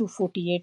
248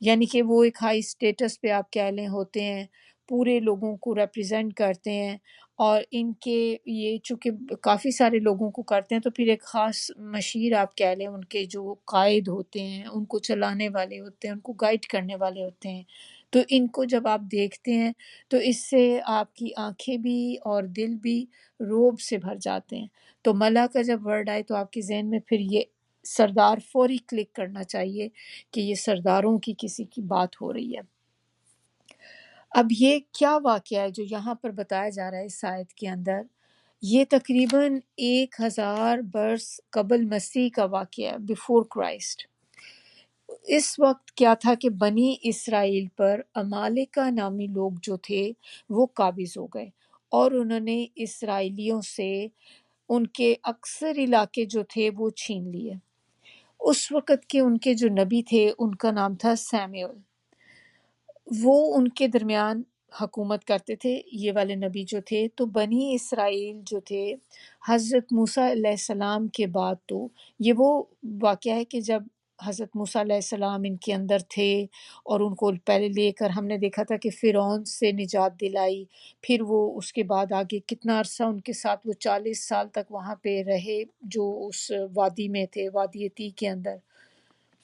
یعنی کہ وہ ایک ہائی اسٹیٹس پہ آپ کہہ لیں ہوتے ہیں، پورے لوگوں کو ریپرزینٹ کرتے ہیں، اور ان کے یہ چونکہ کافی سارے لوگوں کو کرتے ہیں تو پھر ایک خاص مشیر آپ کہہ لیں، ان کے جو قائد ہوتے ہیں، ان کو چلانے والے ہوتے ہیں، ان کو گائیڈ کرنے والے ہوتے ہیں، تو ان کو جب آپ دیکھتے ہیں تو اس سے آپ کی آنکھیں بھی اور دل بھی روب سے بھر جاتے ہیں۔ تو ملا کا جب ورڈ آئے تو آپ کے ذہن میں پھر یہ سردار فوری کلک کرنا چاہیے کہ یہ سرداروں کی کسی کی بات ہو رہی ہے۔ اب یہ کیا واقعہ ہے جو یہاں پر بتایا جا رہا ہے اس آیت کے اندر؟ یہ تقریباً 1000 برس قبل مسیح کا واقعہ ہے، بیفور کرائسٹ۔ اس وقت کیا تھا کہ بنی اسرائیل پر امالیکا نامی لوگ جو تھے وہ قابض ہو گئے، اور انہوں نے اسرائیلیوں سے ان کے اکثر علاقے جو تھے وہ چھین لیے۔ اس وقت کے ان کے جو نبی تھے ان کا نام تھا سیمیول، وہ ان کے درمیان حکومت کرتے تھے، یہ والے نبی جو تھے۔ تو بنی اسرائیل جو تھے حضرت موسیٰ علیہ السلام کے بعد، تو یہ وہ واقعہ ہے کہ جب حضرت موسیٰ علیہ السلام ان کے اندر تھے اور ان کو پہلے لے کر ہم نے دیکھا تھا کہ فرعون سے نجات دلائی، پھر وہ اس کے بعد آگے کتنا عرصہ ان کے ساتھ وہ 40 سال تک وہاں پہ رہے جو اس وادی میں تھے، وادی عتیق کے اندر۔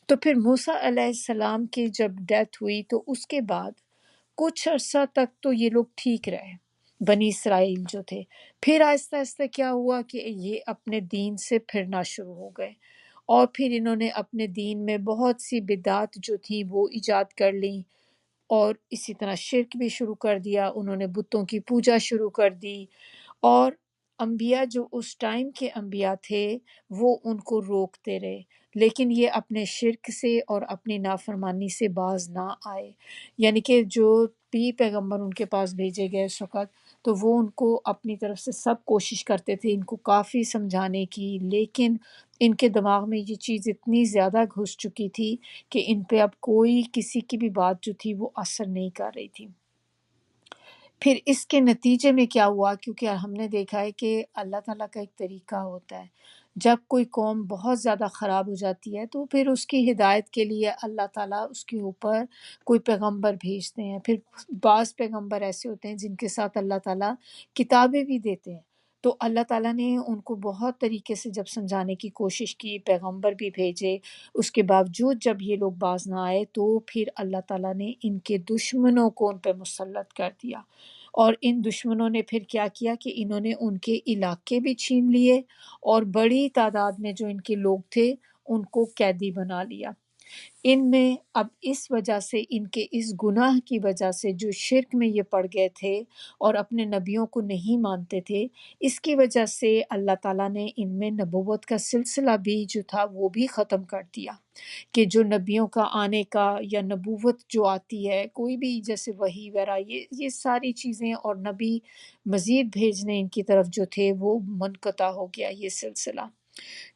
تو پھر موسیٰ علیہ السلام کی جب ڈیتھ ہوئی تو اس کے بعد کچھ عرصہ تک تو یہ لوگ ٹھیک رہے، بنی اسرائیل جو تھے۔ پھر آہستہ آہستہ کیا ہوا کہ یہ اپنے دین سے پھرنا شروع ہو گئے، اور پھر انہوں نے اپنے دین میں بہت سی بدعات جو تھی وہ ایجاد کر لیں، اور اسی طرح شرک بھی شروع کر دیا، انہوں نے بتوں کی پوجا شروع کر دی، اور انبیاء جو اس ٹائم کے انبیاء تھے وہ ان کو روکتے رہے، لیکن یہ اپنے شرک سے اور اپنی نافرمانی سے باز نہ آئے۔ یعنی کہ جو بھی پیغمبر ان کے پاس بھیجے گئے اس وقت، تو وہ ان کو اپنی طرف سے سب کوشش کرتے تھے ان کو کافی سمجھانے کی، لیکن ان کے دماغ میں یہ چیز اتنی زیادہ گھس چکی تھی کہ ان پہ اب کوئی کسی کی بھی بات جو تھی وہ اثر نہیں کر رہی تھی۔ پھر اس کے نتیجے میں کیا ہوا، کیونکہ ہم نے دیکھا ہے کہ اللہ تعالیٰ کا ایک طریقہ ہوتا ہے، جب کوئی قوم بہت زیادہ خراب ہو جاتی ہے تو پھر اس کی ہدایت کے لیے اللہ تعالیٰ اس کے اوپر کوئی پیغمبر بھیجتے ہیں۔ پھر بعض پیغمبر ایسے ہوتے ہیں جن کے ساتھ اللہ تعالیٰ کتابیں بھی دیتے ہیں، تو اللہ تعالیٰ نے ان کو بہت طریقے سے جب سمجھانے کی کوشش کی، پیغمبر بھی بھیجے، اس کے باوجود جب یہ لوگ باز نہ آئے تو پھر اللہ تعالیٰ نے ان کے دشمنوں کو ان پہ مسلط کر دیا، اور ان دشمنوں نے پھر کیا کیا کہ انہوں نے ان کے علاقے بھی چھین لیے، اور بڑی تعداد میں جو ان کے لوگ تھے ان کو قیدی بنا لیا۔ ان میں اب اس وجہ سے ان کے اس گناہ کی وجہ سے جو شرک میں یہ پڑ گئے تھے اور اپنے نبیوں کو نہیں مانتے تھے، اس کی وجہ سے اللہ تعالیٰ نے ان میں نبوت کا سلسلہ بھی جو تھا وہ بھی ختم کر دیا، کہ جو نبیوں کا آنے کا یا نبوت جو آتی ہے کوئی بھی جیسے وحی وغیرہ، یہ ساری چیزیں اور نبی مزید بھیجنے ان کی طرف جو تھے وہ منقطع ہو گیا یہ سلسلہ۔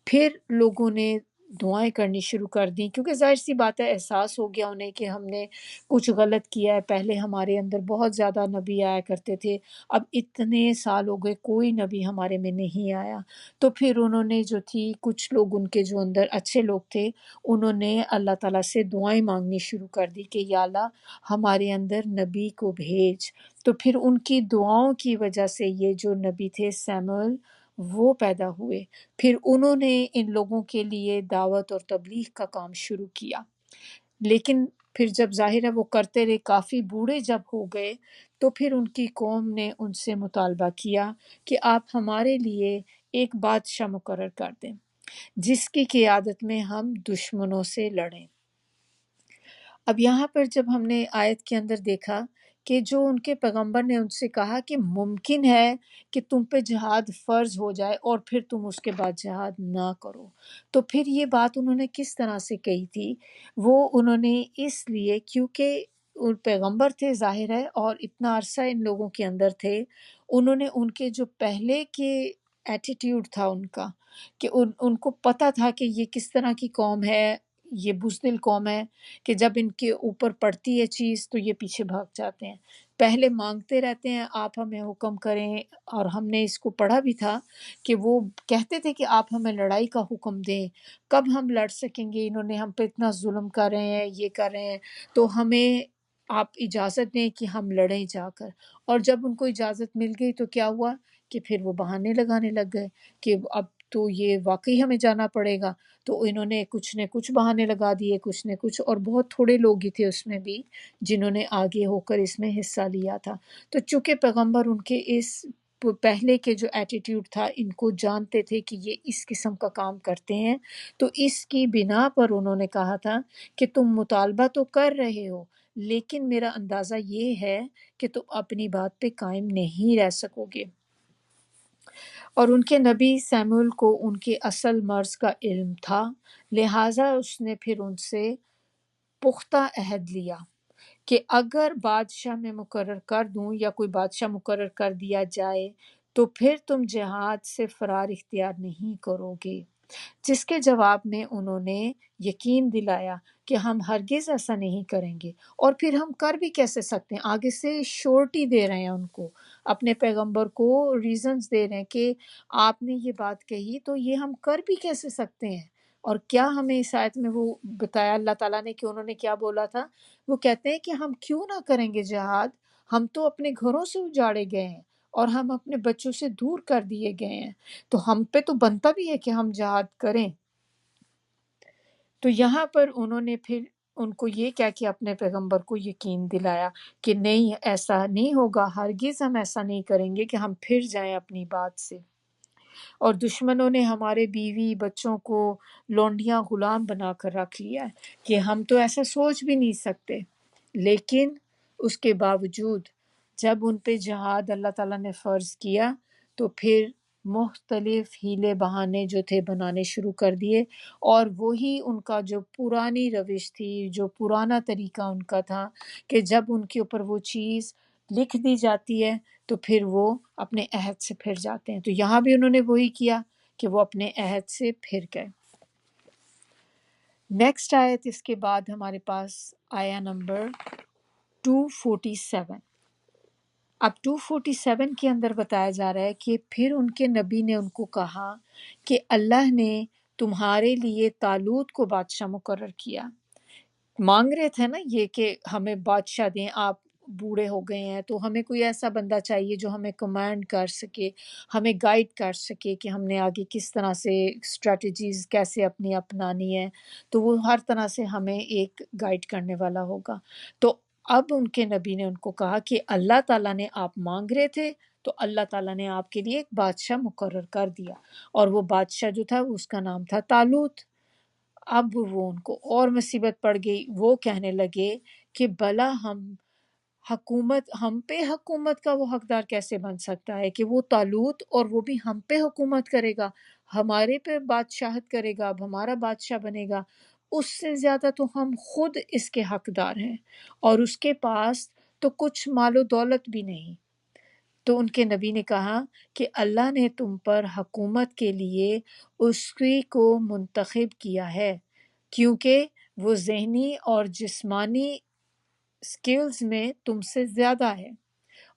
پھر لوگوں نے دعائیں کرنی شروع کر دیں، کیونکہ ظاہر سی بات ہے احساس ہو گیا انہیں کہ ہم نے کچھ غلط کیا ہے، پہلے ہمارے اندر بہت زیادہ نبی آیا کرتے تھے، اب اتنے سال ہو گئے کوئی نبی ہمارے میں نہیں آیا۔ تو پھر انہوں نے جو تھی کچھ لوگ ان کے جو اندر اچھے لوگ تھے انہوں نے اللہ تعالیٰ سے دعائیں مانگنی شروع کر دی کہ یا اللہ ہمارے اندر نبی کو بھیج۔ تو پھر ان کی دعاؤں کی وجہ سے یہ جو نبی تھے سیموئل وہ پیدا ہوئے۔ پھر انہوں نے ان لوگوں کے لیے دعوت اور تبلیغ کا کام شروع کیا، لیکن پھر جب ظاہر ہے وہ کرتے رہے، کافی بوڑھے جب ہو گئے تو پھر ان کی قوم نے ان سے مطالبہ کیا کہ آپ ہمارے لیے ایک بادشاہ مقرر کر دیں جس کی قیادت میں ہم دشمنوں سے لڑیں۔ اب یہاں پر جب ہم نے آیت کے اندر دیکھا کہ جو ان کے پیغمبر نے ان سے کہا کہ ممکن ہے کہ تم پہ جہاد فرض ہو جائے اور پھر تم اس کے بعد جہاد نہ کرو، تو پھر یہ بات انہوں نے کس طرح سے کہی تھی؟ وہ انہوں نے اس لیے کیونکہ ان پیغمبر تھے ظاہر ہے، اور اتنا عرصہ ان لوگوں کے اندر تھے، انہوں نے ان کے جو پہلے کے ایٹیٹیوڈ تھا ان کا، کہ ان کو پتہ تھا کہ یہ کس طرح کی قوم ہے، یہ بزدل قوم ہے کہ جب ان کے اوپر پڑتی ہے چیز تو یہ پیچھے بھاگ جاتے ہیں، پہلے مانگتے رہتے ہیں آپ ہمیں حکم کریں، اور ہم نے اس کو پڑھا بھی تھا کہ وہ کہتے تھے کہ آپ ہمیں لڑائی کا حکم دیں، کب ہم لڑ سکیں گے، انہوں نے ہم پہ اتنا ظلم کر رہے ہیں، یہ کر رہے ہیں، تو ہمیں آپ اجازت دیں کہ ہم لڑیں جا کر۔ اور جب ان کو اجازت مل گئی تو کیا ہوا کہ پھر وہ بہانے لگانے لگ گئے کہ اب تو یہ واقعی ہمیں جانا پڑے گا، تو انہوں نے کچھ نہ کچھ بہانے لگا دیے، کچھ نہ کچھ، اور بہت تھوڑے لوگ ہی تھے اس میں بھی جنہوں نے آگے ہو کر اس میں حصہ لیا تھا۔ تو چونکہ پیغمبر ان کے اس پہلے کے جو ایٹیٹیوڈ تھا، ان کو جانتے تھے کہ یہ اس قسم کا کام کرتے ہیں، تو اس کی بنا پر انہوں نے کہا تھا کہ تم مطالبہ تو کر رہے ہو، لیکن میرا اندازہ یہ ہے کہ تم اپنی بات پہ قائم نہیں رہ سکو گے۔ اور ان کے نبی سیموئل کو ان کے اصل مرض کا علم تھا، لہٰذا اس نے پھر ان سے پختہ عہد لیا کہ اگر بادشاہ میں مقرر کر دوں یا کوئی بادشاہ مقرر کر دیا جائے تو پھر تم جہاد سے فرار اختیار نہیں کرو گے، جس کے جواب میں انہوں نے یقین دلایا کہ ہم ہرگز ایسا نہیں کریں گے۔ اور پھر ہم کر بھی کیسے سکتے ہیں، آگے سے شورٹی دے رہے ہیں ان کو، اپنے پیغمبر کو ریزنز دے رہے ہیں کہ آپ نے یہ بات کہی تو یہ ہم کر بھی کیسے سکتے ہیں۔ اور کیا ہمیں اس آیت میں وہ بتایا اللہ تعالیٰ نے کہ انہوں نے کیا بولا تھا، وہ کہتے ہیں کہ ہم کیوں نہ کریں گے جہاد، ہم تو اپنے گھروں سے اجاڑے گئے ہیں اور ہم اپنے بچوں سے دور کر دیے گئے ہیں، تو ہم پہ تو بنتا بھی ہے کہ ہم جہاد کریں۔ تو یہاں پر انہوں نے پھر ان کو یہ کہہ کے اپنے پیغمبر کو یقین دلایا کہ نہیں، ایسا نہیں ہوگا، ہرگز ہم ایسا نہیں کریں گے کہ ہم پھر جائیں اپنی بات سے۔ اور دشمنوں نے ہمارے بیوی بچوں کو لونڈیاں غلام بنا کر رکھ لیا ہے کہ ہم تو ایسا سوچ بھی نہیں سکتے، لیکن اس کے باوجود جب ان پہ جہاد اللہ تعالیٰ نے فرض کیا تو پھر مختلف ہیلے بہانے جو تھے بنانے شروع کر دیے، اور وہی ان کا جو پرانی روش تھی، جو پرانا طریقہ ان کا تھا کہ جب ان کے اوپر وہ چیز لکھ دی جاتی ہے تو پھر وہ اپنے عہد سے پھر جاتے ہیں۔ تو یہاں بھی انہوں نے وہی کیا کہ وہ اپنے عہد سے پھر گئے۔ نیکسٹ آیت اس کے بعد ہمارے پاس آیا نمبر 247۔ اب 247 کے اندر بتایا جا رہا ہے کہ پھر ان کے نبی نے ان کو کہا کہ اللہ نے تمہارے لیے طالوت کو بادشاہ مقرر کیا۔ مانگ رہے تھے نا یہ کہ ہمیں بادشاہ دیں، آپ بوڑھے ہو گئے ہیں تو ہمیں کوئی ایسا بندہ چاہیے جو ہمیں کمانڈ کر سکے، ہمیں گائیڈ کر سکے کہ ہم نے آگے کس طرح سے اسٹریٹجیز کیسے اپنی اپنانی ہے، تو وہ ہر طرح سے ہمیں ایک گائیڈ کرنے والا ہوگا۔ تو اب ان کے نبی نے ان کو کہا کہ اللہ تعالیٰ نے، آپ مانگ رہے تھے تو اللہ تعالیٰ نے آپ کے لیے ایک بادشاہ مقرر کر دیا، اور وہ بادشاہ جو تھا اس کا نام تھا طالوت۔ اب وہ ان کو اور مصیبت پڑ گئی، وہ کہنے لگے کہ بھلا ہم پہ حکومت کا وہ حقدار کیسے بن سکتا ہے کہ وہ طالوت، اور وہ بھی ہم پہ حکومت کرے گا، ہمارے پہ بادشاہت کرے گا، اب ہمارا بادشاہ بنے گا، اس سے زیادہ تو ہم خود اس کے حقدار ہیں، اور اس کے پاس تو کچھ مال و دولت بھی نہیں۔ تو ان کے نبی نے کہا کہ اللہ نے تم پر حکومت کے لیے اس کی کو منتخب کیا ہے، کیونکہ وہ ذہنی اور جسمانی سکلز میں تم سے زیادہ ہے،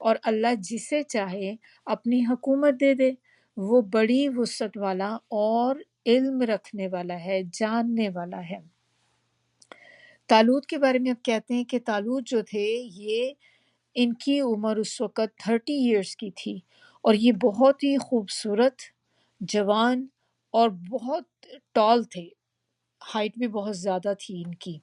اور اللہ جسے چاہے اپنی حکومت دے دے، وہ بڑی وسعت والا اور علم رکھنے والا ہے، جاننے والا ہے۔ طالوت کے بارے میں اب کہتے ہیں کہ طالوت جو تھے، یہ ان کی عمر اس وقت 30 ایئرس کی تھی، اور یہ بہت ہی خوبصورت، جوان اور بہت ٹال تھے، ہائٹ بھی بہت زیادہ تھی ان کی۔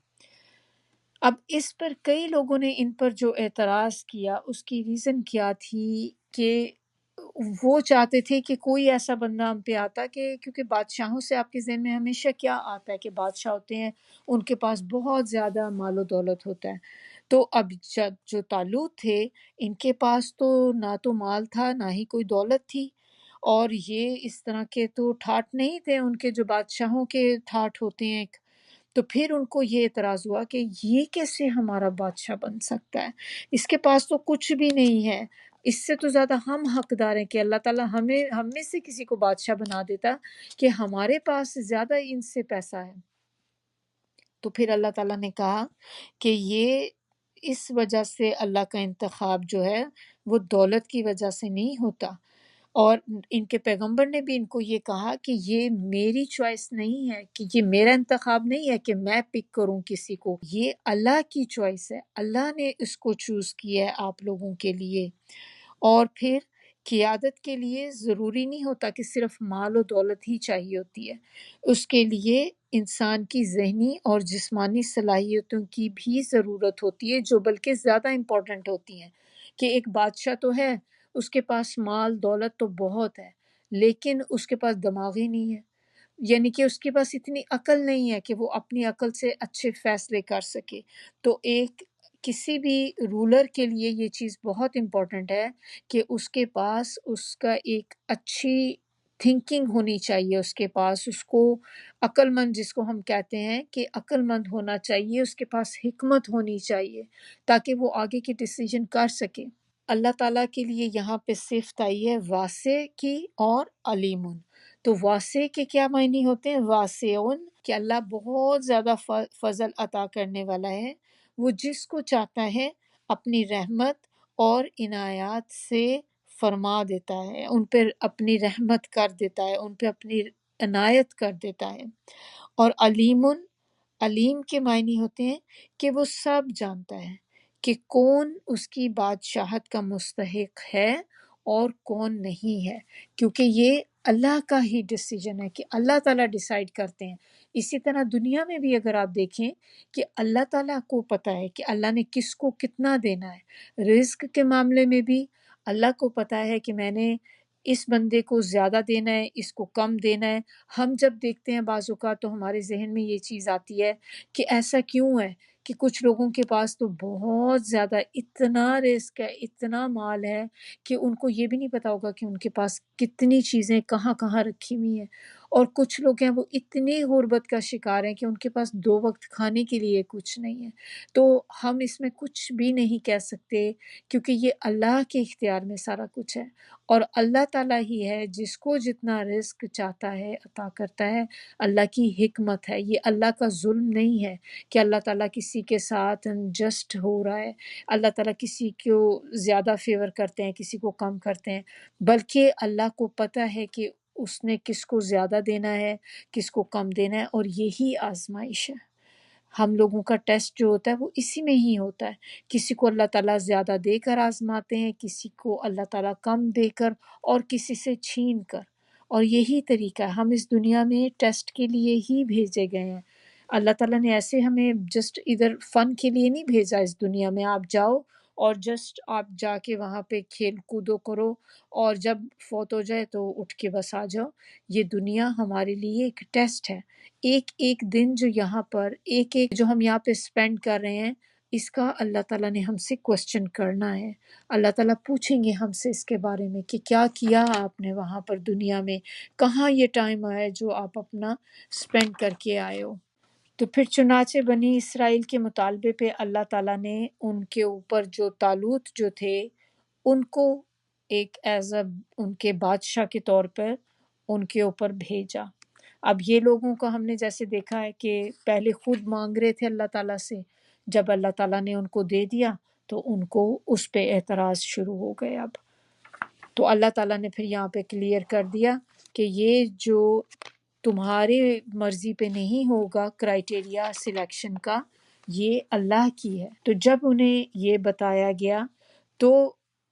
اب اس پر کئی لوگوں نے ان پر جو اعتراض کیا اس کی ریزن کیا تھی کہ وہ چاہتے تھے کہ کوئی ایسا بندہ ہم پہ آتا، کہ کیونکہ بادشاہوں سے آپ کے ذہن میں ہمیشہ کیا آتا ہے کہ بادشاہ ہوتے ہیں ان کے پاس بہت زیادہ مال و دولت ہوتا ہے، تو اب جب جو طالوت تھے ان کے پاس تو نہ تو مال تھا نہ ہی کوئی دولت تھی، اور یہ اس طرح کے تو ٹھاٹ نہیں تھے ان کے جو بادشاہوں کے ٹھاٹ ہوتے ہیں۔ تو پھر ان کو یہ اعتراض ہوا کہ یہ کیسے ہمارا بادشاہ بن سکتا ہے، اس کے پاس تو کچھ بھی نہیں ہے، اس سے تو زیادہ ہم حقدار ہیں کہ اللہ تعالیٰ ہم میں سے کسی کو بادشاہ بنا دیتا کہ ہمارے پاس زیادہ ان سے پیسہ ہے۔ تو پھر اللہ تعالیٰ نے کہا کہ یہ اس وجہ سے اللہ کا انتخاب جو ہے وہ دولت کی وجہ سے نہیں ہوتا، اور ان کے پیغمبر نے بھی ان کو یہ کہا کہ یہ میری چوائس نہیں ہے، کہ یہ میرا انتخاب نہیں ہے کہ میں پک کروں کسی کو، یہ اللہ کی چوائس ہے، اللہ نے اس کو چوز کیا ہے آپ لوگوں کے لیے۔ اور پھر قیادت کے لیے ضروری نہیں ہوتا کہ صرف مال و دولت ہی چاہیے ہوتی ہے، اس کے لیے انسان کی ذہنی اور جسمانی صلاحیتوں کی بھی ضرورت ہوتی ہے، جو بلکہ زیادہ امپورٹنٹ ہوتی ہیں۔ کہ ایک بادشاہ تو ہے، اس کے پاس مال دولت تو بہت ہے، لیکن اس کے پاس دماغ ہی نہیں ہے، یعنی کہ اس کے پاس اتنی عقل نہیں ہے کہ وہ اپنی عقل سے اچھے فیصلے کر سکے۔ تو ایک کسی بھی رولر کے لیے یہ چیز بہت امپورٹنٹ ہے کہ اس کے پاس اس کا ایک اچھی تھنکنگ ہونی چاہیے، اس کے پاس اس کو عقل مند جس کو ہم کہتے ہیں کہ عقل مند ہونا چاہیے، اس کے پاس حکمت ہونی چاہیے تاکہ وہ آگے کی ڈیسیجن کر سکے۔ اللہ تعالیٰ کے لیے یہاں پہ صفت آئی ہے واسع کی اور علیم۔ تو واسع کے کیا معنی ہوتے ہیں؟ واسعون، کہ اللہ بہت زیادہ فضل عطا کرنے والا ہے، وہ جس کو چاہتا ہے اپنی رحمت اور عنایات سے فرما دیتا ہے، ان پہ اپنی رحمت کر دیتا ہے، ان پہ اپنی عنایت کر دیتا ہے۔ اور علیم، علیم کے معنی ہوتے ہیں کہ وہ سب جانتا ہے کہ کون اس کی بادشاہت کا مستحق ہے اور کون نہیں ہے، کیونکہ یہ اللہ کا ہی ڈیسیجن ہے کہ اللہ تعالیٰ ڈیسائیڈ کرتے ہیں۔ اسی طرح دنیا میں بھی اگر آپ دیکھیں کہ اللہ تعالیٰ کو پتہ ہے کہ اللہ نے کس کو کتنا دینا ہے، رزق کے معاملے میں بھی اللہ کو پتہ ہے کہ میں نے اس بندے کو زیادہ دینا ہے، اس کو کم دینا ہے۔ ہم جب دیکھتے ہیں بعض اوقات تو ہمارے ذہن میں یہ چیز آتی ہے کہ ایسا کیوں ہے کہ کچھ لوگوں کے پاس تو بہت زیادہ اتنا رزق ہے، اتنا مال ہے کہ ان کو یہ بھی نہیں پتا ہوگا کہ ان کے پاس کتنی چیزیں کہاں کہاں رکھی ہوئی ہیں، اور کچھ لوگ ہیں وہ اتنی غربت کا شکار ہیں کہ ان کے پاس 2 وقت کھانے کے لیے کچھ نہیں ہے۔ تو ہم اس میں کچھ بھی نہیں کہہ سکتے کیونکہ یہ اللہ کے اختیار میں سارا کچھ ہے، اور اللہ تعالیٰ ہی ہے جس کو جتنا رزق چاہتا ہے عطا کرتا ہے۔ اللہ کی حکمت ہے، یہ اللہ کا ظلم نہیں ہے کہ اللہ تعالیٰ کسی کے ساتھ انجسٹ ہو رہا ہے، اللہ تعالیٰ کسی کو زیادہ فیور کرتے ہیں کسی کو کم کرتے ہیں، بلکہ اللہ کو پتہ ہے کہ اس نے کس کو زیادہ دینا ہے کس کو کم دینا ہے، اور یہی آزمائش ہے۔ ہم لوگوں کا ٹیسٹ جو ہوتا ہے وہ اسی میں ہی ہوتا ہے، کسی کو اللہ تعالیٰ زیادہ دے کر آزماتے ہیں، کسی کو اللہ تعالیٰ کم دے کر، اور کسی سے چھین کر، اور یہی طریقہ ہے۔ ہم اس دنیا میں ٹیسٹ کے لیے ہی بھیجے گئے ہیں۔ اللہ تعالیٰ نے ایسے ہمیں جسٹ ادھر فن کے لیے نہیں بھیجا اس دنیا میں، آپ جاؤ اور جسٹ آپ جا کے وہاں پہ کھیل کودو کرو، اور جب فوت ہو جائے تو اٹھ کے بس آ جاؤ۔ یہ دنیا ہمارے لیے ایک ٹیسٹ ہے۔ ایک ایک دن جو یہاں پر ایک ایک جو ہم یہاں پہ اسپینڈ کر رہے ہیں، اس کا اللہ تعالیٰ نے ہم سے کوسچن کرنا ہے۔ اللہ تعالیٰ پوچھیں گے ہم سے اس کے بارے میں کہ کیا کیا آپ نے وہاں پر دنیا میں، کہاں یہ ٹائم آیا جو آپ اپنا اسپینڈ کر کے آئے ہو۔ تو پھر چنانچہ بنی اسرائیل کے مطالبے پہ اللہ تعالیٰ نے ان کے اوپر جو طالوت جو تھے ان کو ایک ایز اے ان کے بادشاہ کے طور پر ان کے اوپر بھیجا۔ اب یہ لوگوں کو ہم نے جیسے دیکھا ہے کہ پہلے خود مانگ رہے تھے اللہ تعالیٰ سے، جب اللہ تعالیٰ نے ان کو دے دیا تو ان کو اس پہ اعتراض شروع ہو گئے۔ اب تو اللہ تعالیٰ نے پھر یہاں پہ کلیئر کر دیا کہ یہ جو تمہارے مرضی پہ نہیں ہوگا کرائٹیریا سلیکشن کا، یہ اللہ کی ہے۔ تو جب انہیں یہ بتایا گیا تو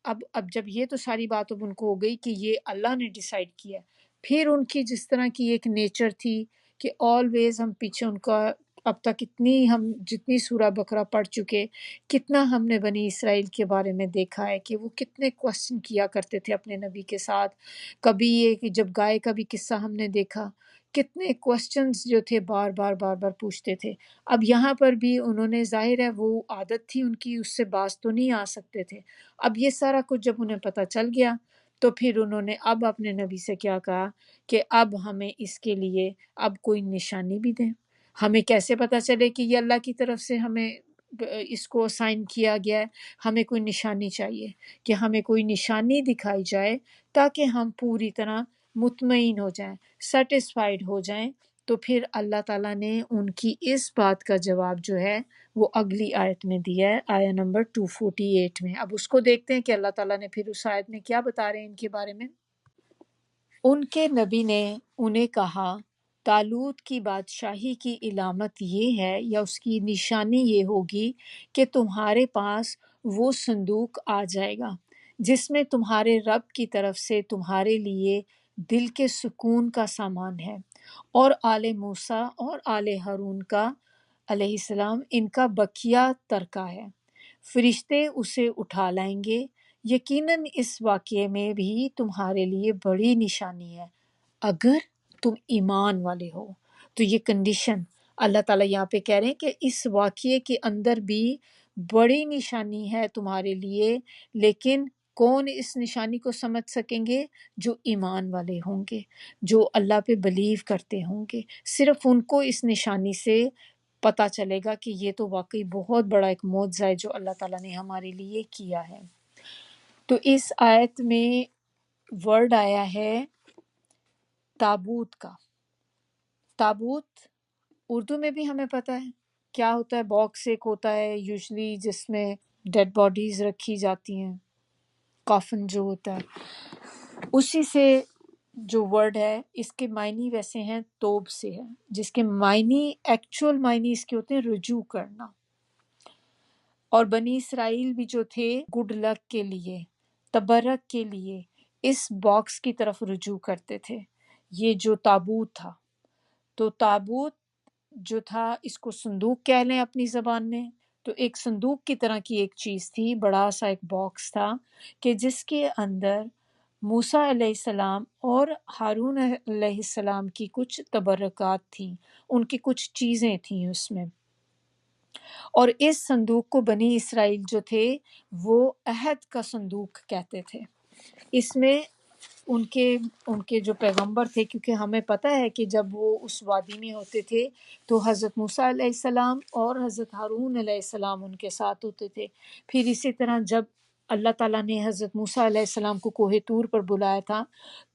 اب جب یہ تو ساری بات اب ان کو ہو گئی کہ یہ اللہ نے ڈیسائیڈ کیا، پھر ان کی جس طرح کی ایک نیچر تھی کہ آلویز ہم پیچھے ان کا اب تک اتنی ہم جتنی سورہ بقرہ پڑھ چکے، کتنا ہم نے بنی اسرائیل کے بارے میں دیکھا ہے کہ وہ کتنے کوسچن کیا کرتے تھے اپنے نبی کے ساتھ۔ کبھی یہ کہ جب گائے کا بھی قصہ ہم نے دیکھا، کتنے کوسچنز جو تھے بار بار بار بار پوچھتے تھے۔ اب یہاں پر بھی انہوں نے ظاہر ہے وہ عادت تھی ان کی، اس سے باز تو نہیں آ سکتے تھے۔ اب یہ سارا کچھ جب انہیں پتہ چل گیا تو پھر انہوں نے اب اپنے نبی سے کیا کہا کہ اب ہمیں اس کے لیے اب کوئی نشانی بھی دیں، ہمیں کیسے پتہ چلے کہ یہ اللہ کی طرف سے ہمیں اس کو سائن کیا گیا ہے، ہمیں کوئی نشانی چاہیے کہ ہمیں کوئی نشانی دکھائی جائے تاکہ ہم پوری طرح مطمئن ہو جائیں، سیٹسفائیڈ ہو جائیں تو پھر اللہ تعالیٰ نے ان کی اس بات کا جواب جو ہے وہ اگلی آیت میں دیا ہے، آیت نمبر 248 میں۔ اب اس کو دیکھتے ہیں کہ اللہ تعالیٰ نے پھر اس آیت میں کیا بتا رہے ہیں ان کے بارے میں۔ ان کے نبی نے انہیں کہا، طالوت کی بادشاہی کی علامت یہ ہے یا اس کی نشانی یہ ہوگی کہ تمہارے پاس وہ صندوق آ جائے گا جس میں تمہارے رب کی طرف سے تمہارے لیے دل کے سکون کا سامان ہے، اور آل موسیٰ اور آل ہارون کا علیہ السلام ان کا بقیہ ترکہ ہے۔ فرشتے اسے اٹھا لائیں گے۔ یقیناً اس واقعے میں بھی تمہارے لیے بڑی نشانی ہے اگر تم ایمان والے ہو۔ تو یہ کنڈیشن اللہ تعالیٰ یہاں پہ کہہ رہے ہیں کہ اس واقعے کے اندر بھی بڑی نشانی ہے تمہارے لیے، لیکن کون اس نشانی کو سمجھ سکیں گے؟ جو ایمان والے ہوں گے، جو اللہ پہ بلیو کرتے ہوں گے، صرف ان کو اس نشانی سے پتہ چلے گا کہ یہ تو واقعی بہت بڑا ایک معجزہ ہے جو اللہ تعالیٰ نے ہمارے لیے کیا ہے۔ تو اس آیت میں ورڈ آیا ہے تابوت کا۔ تابوت اردو میں بھی ہمیں پتہ ہے کیا ہوتا ہے، باکس ایک ہوتا ہے یوزلی جس میں ڈیڈ باڈیز رکھی جاتی ہیں، کافن جو ہوتا ہے، اسی سے جو ورڈ ہے اس کے معنی ویسے ہیں توب سے ہے، جس کے معنی ایکچول معنی اس کے ہوتے ہیں رجوع کرنا۔ اور بنی اسرائیل بھی جو تھے گڈ لک کے لیے، تبرک کے لیے اس باکس کی طرف رجوع کرتے تھے، یہ جو تابوت تھا۔ تو تابوت جو تھا اس کو صندوق کہہ لیں اپنی زبان میں، تو ایک صندوق کی طرح کی ایک چیز تھی، بڑا سا ایک باکس تھا کہ جس کے اندر موسیٰ علیہ السلام اور ہارون علیہ السلام کی کچھ تبرکات تھیں، ان کی کچھ چیزیں تھیں اس میں۔ اور اس صندوق کو بنی اسرائیل جو تھے وہ عہد کا صندوق کہتے تھے۔ اس میں ان کے جو پیغمبر تھے، کیونکہ ہمیں پتہ ہے کہ جب وہ اس وادی میں ہوتے تھے تو حضرت موسیٰ علیہ السلام اور حضرت ہارون علیہ السلام ان کے ساتھ ہوتے تھے۔ پھر اسی طرح جب اللہ تعالیٰ نے حضرت موسیٰ علیہ السلام کو کوہ طور پر بلایا تھا،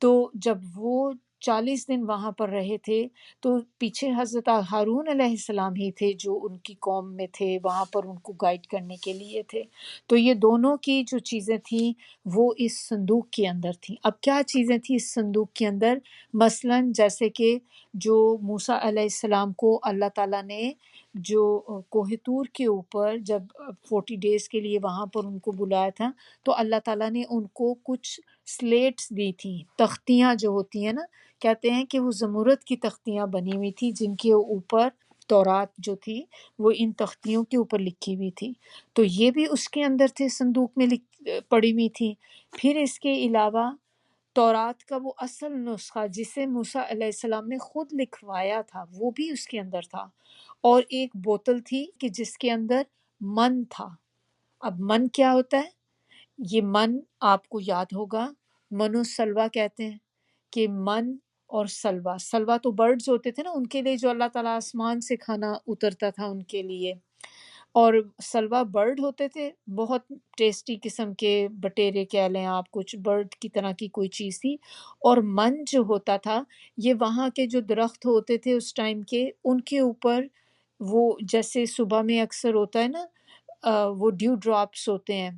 تو جب وہ 40 دن وہاں پر رہے تھے تو پیچھے حضرت ہارون علیہ السلام ہی تھے جو ان کی قوم میں تھے، وہاں پر ان کو گائیڈ کرنے کے لیے تھے۔ تو یہ دونوں کی جو چیزیں تھیں وہ اس صندوق کے اندر تھیں۔ اب کیا چیزیں تھیں اس صندوق کے اندر؟ مثلاً جیسے کہ جو موسیٰ علیہ السلام کو اللہ تعالیٰ نے جو کوہ طور کے اوپر جب 40 ڈیز کے لیے وہاں پر ان کو بلایا تھا، تو اللہ تعالیٰ نے ان کو کچھ سلیٹس دی تھیں، تختیاں جو ہوتی ہیں نا، کہتے ہیں کہ وہ زمرد کی تختیاں بنی ہوئی تھی جن کے اوپر تورات جو تھی وہ ان تختیوں کے اوپر لکھی ہوئی تھی۔ تو یہ بھی اس کے اندر تھے، صندوق میں پڑی ہوئی تھی۔ پھر اس کے علاوہ تورات کا وہ اصل نسخہ جسے موسیٰ علیہ السلام نے خود لکھوایا تھا وہ بھی اس کے اندر تھا، اور ایک بوتل تھی کہ جس کے اندر من تھا۔ اب من کیا ہوتا ہے؟ یہ من آپ کو یاد ہوگا، من و سلوہ کہتے ہیں کہ من اور سلوہ، سلوہ تو برڈز ہوتے تھے نا ان کے لیے جو اللہ تعالیٰ آسمان سے کھانا اترتا تھا ان کے لیے، اور سلوہ برڈ ہوتے تھے، بہت ٹیسٹی قسم کے بٹیرے کہہ لیں آپ، کچھ برڈ کی طرح کی کوئی چیز تھی۔ اور من جو ہوتا تھا یہ وہاں کے جو درخت ہوتے تھے اس ٹائم کے، ان کے اوپر وہ جیسے صبح میں اکثر ہوتا ہے نا وہ ڈیو ڈراپس ہوتے ہیں،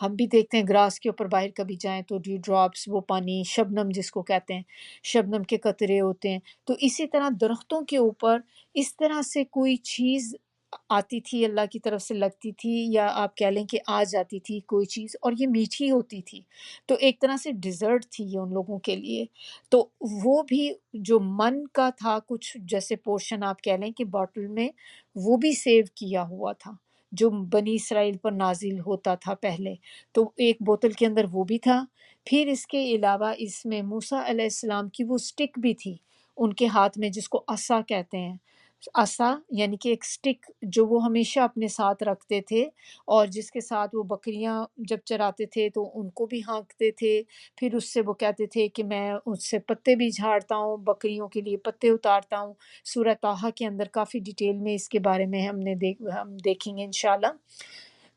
ہم بھی دیکھتے ہیں گراس کے اوپر باہر کبھی جائیں تو ڈیو ڈراپس، وہ پانی شبنم جس کو کہتے ہیں، شبنم کے قطرے ہوتے ہیں۔ تو اسی طرح درختوں کے اوپر اس طرح سے کوئی چیز آتی تھی، اللہ کی طرف سے لگتی تھی، یا آپ کہہ لیں کہ آ جاتی تھی کوئی چیز، اور یہ میٹھی ہوتی تھی، تو ایک طرح سے ڈیزرٹ تھی یہ ان لوگوں کے لیے۔ تو وہ بھی جو من کا تھا کچھ جیسے پورشن آپ کہہ لیں کہ باٹل میں، وہ بھی سیو کیا ہوا تھا جو بنی اسرائیل پر نازل ہوتا تھا پہلے، تو ایک بوتل کے اندر وہ بھی تھا۔ پھر اس کے علاوہ اس میں موسیٰ علیہ السلام کی وہ سٹک بھی تھی ان کے ہاتھ میں جس کو عصا کہتے ہیں، عصا یعنی کہ ایک سٹک جو وہ ہمیشہ اپنے ساتھ رکھتے تھے، اور جس کے ساتھ وہ بکریاں جب چراتے تھے تو ان کو بھی ہانکتے تھے، پھر اس سے وہ کہتے تھے کہ میں اس سے پتے بھی جھاڑتا ہوں، بکریوں کے لیے پتے اتارتا ہوں۔ سورہ طٰہٰ کے اندر کافی ڈیٹیل میں اس کے بارے میں ہم دیکھیں گے انشاءاللہ۔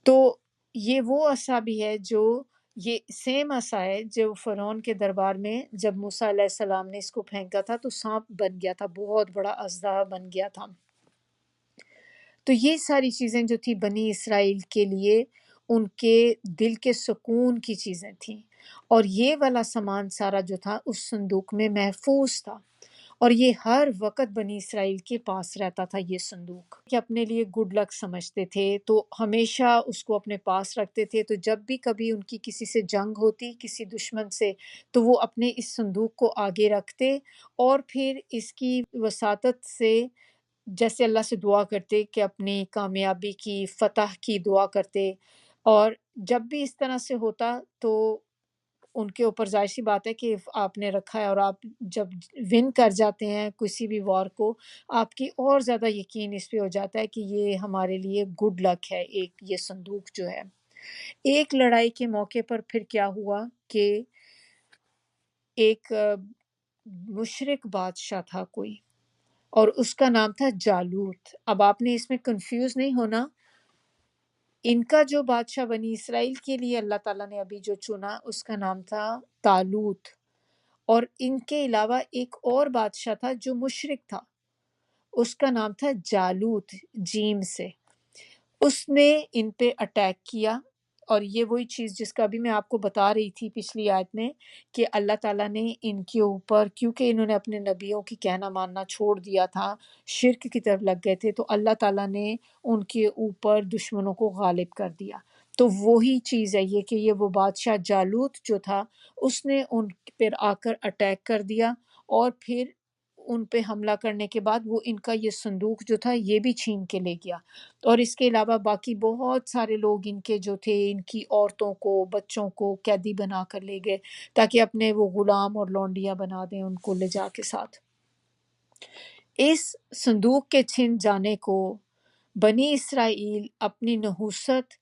تو یہ وہ عصا بھی ہے جو یہ سیم عصا ہے جو فرعون کے دربار میں جب موسیٰ علیہ السلام نے اس کو پھینکا تھا تو سانپ بن گیا تھا، بہت بڑا اژدہا بن گیا تھا۔ تو یہ ساری چیزیں جو تھی بنی اسرائیل کے لیے ان کے دل کے سکون کی چیزیں تھیں، اور یہ والا سامان سارا جو تھا اس صندوق میں محفوظ تھا، اور یہ ہر وقت بنی اسرائیل کے پاس رہتا تھا یہ صندوق، کہ اپنے لیے گڈ لک سمجھتے تھے تو ہمیشہ اس کو اپنے پاس رکھتے تھے۔ تو جب بھی کبھی ان کی کسی سے جنگ ہوتی، کسی دشمن سے، تو وہ اپنے اس صندوق کو آگے رکھتے اور پھر اس کی وساطت سے جیسے اللہ سے دعا کرتے کہ اپنی کامیابی کی، فتح کی دعا کرتے، اور جب بھی اس طرح سے ہوتا تو ان کے اوپر ظاہر سی بات ہے کہ آپ نے رکھا ہے، اور آپ جب ون کر جاتے ہیں کسی بھی وار کو، آپ کی اور زیادہ یقین اس پہ ہو جاتا ہے کہ یہ ہمارے لیے گڈ لک ہے، ایک یہ صندوق جو ہے۔ ایک لڑائی کے موقع پر پھر کیا ہوا کہ ایک مشرک بادشاہ تھا کوئی، اور اس کا نام تھا جالوت۔ اب آپ نے اس میں کنفیوز نہیں ہونا، ان کا جو بادشاہ بنی اسرائیل کے لیے اللہ تعالیٰ نے ابھی جو چنا اس کا نام تھا طالوت، اور ان کے علاوہ ایک اور بادشاہ تھا جو مشرک تھا، اس کا نام تھا جالوت، جیم سے۔ اس نے ان پہ اٹیک کیا، اور یہ وہی چیز جس کا بھی میں آپ کو بتا رہی تھی پچھلی آیت میں کہ اللہ تعالیٰ نے ان کے اوپر، کیونکہ انہوں نے اپنے نبیوں کی کہنا ماننا چھوڑ دیا تھا، شرک کی طرف لگ گئے تھے، تو اللہ تعالیٰ نے ان کے اوپر دشمنوں کو غالب کر دیا۔ تو وہی چیز ہے یہ کہ یہ وہ بادشاہ جالوت جو تھا، اس نے ان پر آ کر اٹیک کر دیا، اور پھر ان پہ حملہ کرنے کے بعد وہ ان کا یہ صندوق جو تھا یہ بھی چھین کے لے گیا، اور اس کے علاوہ باقی بہت سارے لوگ ان کے جو تھے، ان کی عورتوں کو، بچوں کو قیدی بنا کر لے گئے تاکہ اپنے وہ غلام اور لونڈیاں بنا دیں ان کو لے جا کے ساتھ۔ اس صندوق کے چھن جانے کو بنی اسرائیل اپنی نحوست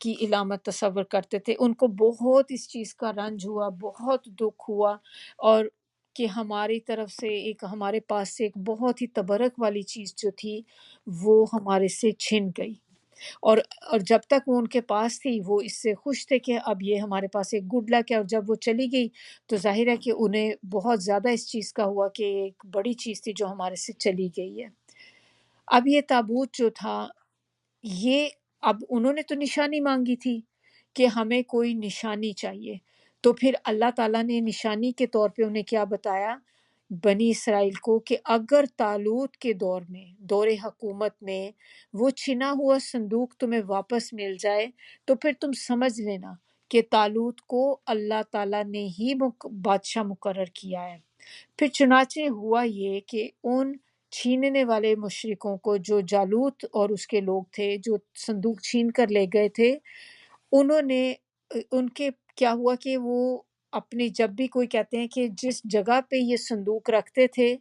کی علامت تصور کرتے تھے، ان کو بہت اس چیز کا رنج ہوا، بہت دکھ ہوا، اور کہ ہماری طرف سے ہمارے پاس سے ایک بہت ہی تبرک والی چیز جو تھی وہ ہمارے سے چھن گئی، اور جب تک وہ ان کے پاس تھی وہ اس سے خوش تھے کہ اب یہ ہمارے پاس ایک گڈ لک ہے، اور جب وہ چلی گئی تو ظاہر ہے کہ انہیں بہت زیادہ اس چیز کا ہوا کہ ایک بڑی چیز تھی جو ہمارے سے چلی گئی ہے۔ اب یہ تابوت جو تھا، یہ اب انہوں نے تو نشانی مانگی تھی کہ ہمیں کوئی نشانی چاہیے، تو پھر اللہ تعالیٰ نے نشانی کے طور پہ انہیں کیا بتایا بنی اسرائیل کو کہ اگر طالوت کے دور میں، دور حکومت میں، وہ چھنا ہوا صندوق تمہیں واپس مل جائے تو پھر تم سمجھ لینا کہ طالوت کو اللہ تعالیٰ نے ہی بادشاہ مقرر کیا ہے۔ پھر چنانچہ ہوا یہ کہ ان چھیننے والے مشرکوں کو، جو جالوت اور اس کے لوگ تھے جو صندوق چھین کر لے گئے تھے، انہوں نے ان کے کیا ہوا کہ وہ اپنی، جب بھی کوئی کہتے ہیں کہ جس جگہ پہ یہ صندوق رکھتے تھے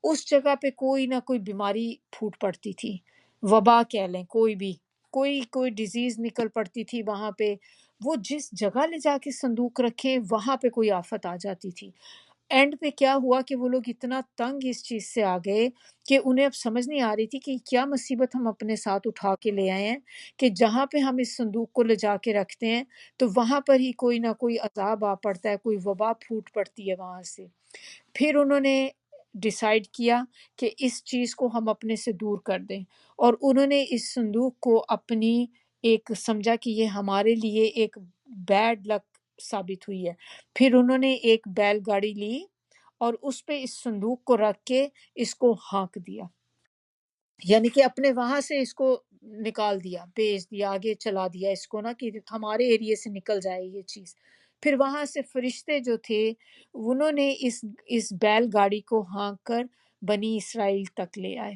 اس جگہ پہ کوئی نہ کوئی بیماری پھوٹ پڑتی تھی، وبا کہہ لیں، کوئی ڈیزیز نکل پڑتی تھی وہاں پہ، وہ جس جگہ لے جا کے صندوق رکھیں وہاں پہ کوئی آفت آ جاتی تھی۔ اینڈ پہ کیا ہوا کہ وہ لوگ اتنا تنگ اس چیز سے آ گئے کہ انہیں اب سمجھ نہیں آ رہی تھی کہ کیا مصیبت ہم اپنے ساتھ اٹھا کے لے آئے ہیں کہ جہاں پہ ہم اس صندوق کو لے جا کے رکھتے ہیں تو وہاں پر ہی کوئی نہ کوئی عذاب آ پڑتا ہے، کوئی وبا پھوٹ پڑتی ہے وہاں سے۔ پھر انہوں نے ڈیسائیڈ کیا کہ اس چیز کو ہم اپنے سے دور کر دیں، اور انہوں نے اس صندوق کو اپنی ایک سمجھا کہ یہ ہمارے لیے ایک بیڈ لک ثابت ہوئی ہے۔ پھر انہوں نے ایک بیل گاڑی لی اور اس پہ اس صندوق کو رکھ کے اس کو ہانک دیا، یعنی کہ اپنے وہاں سے اس کو نکال دیا، بھیج دیا، آگے چلا دیا اس کو، نا کہ ہمارے ایریے سے نکل جائے یہ چیز۔ پھر وہاں سے فرشتے جو تھے انہوں نے اس بیل گاڑی کو ہانک کر بنی اسرائیل تک لے آئے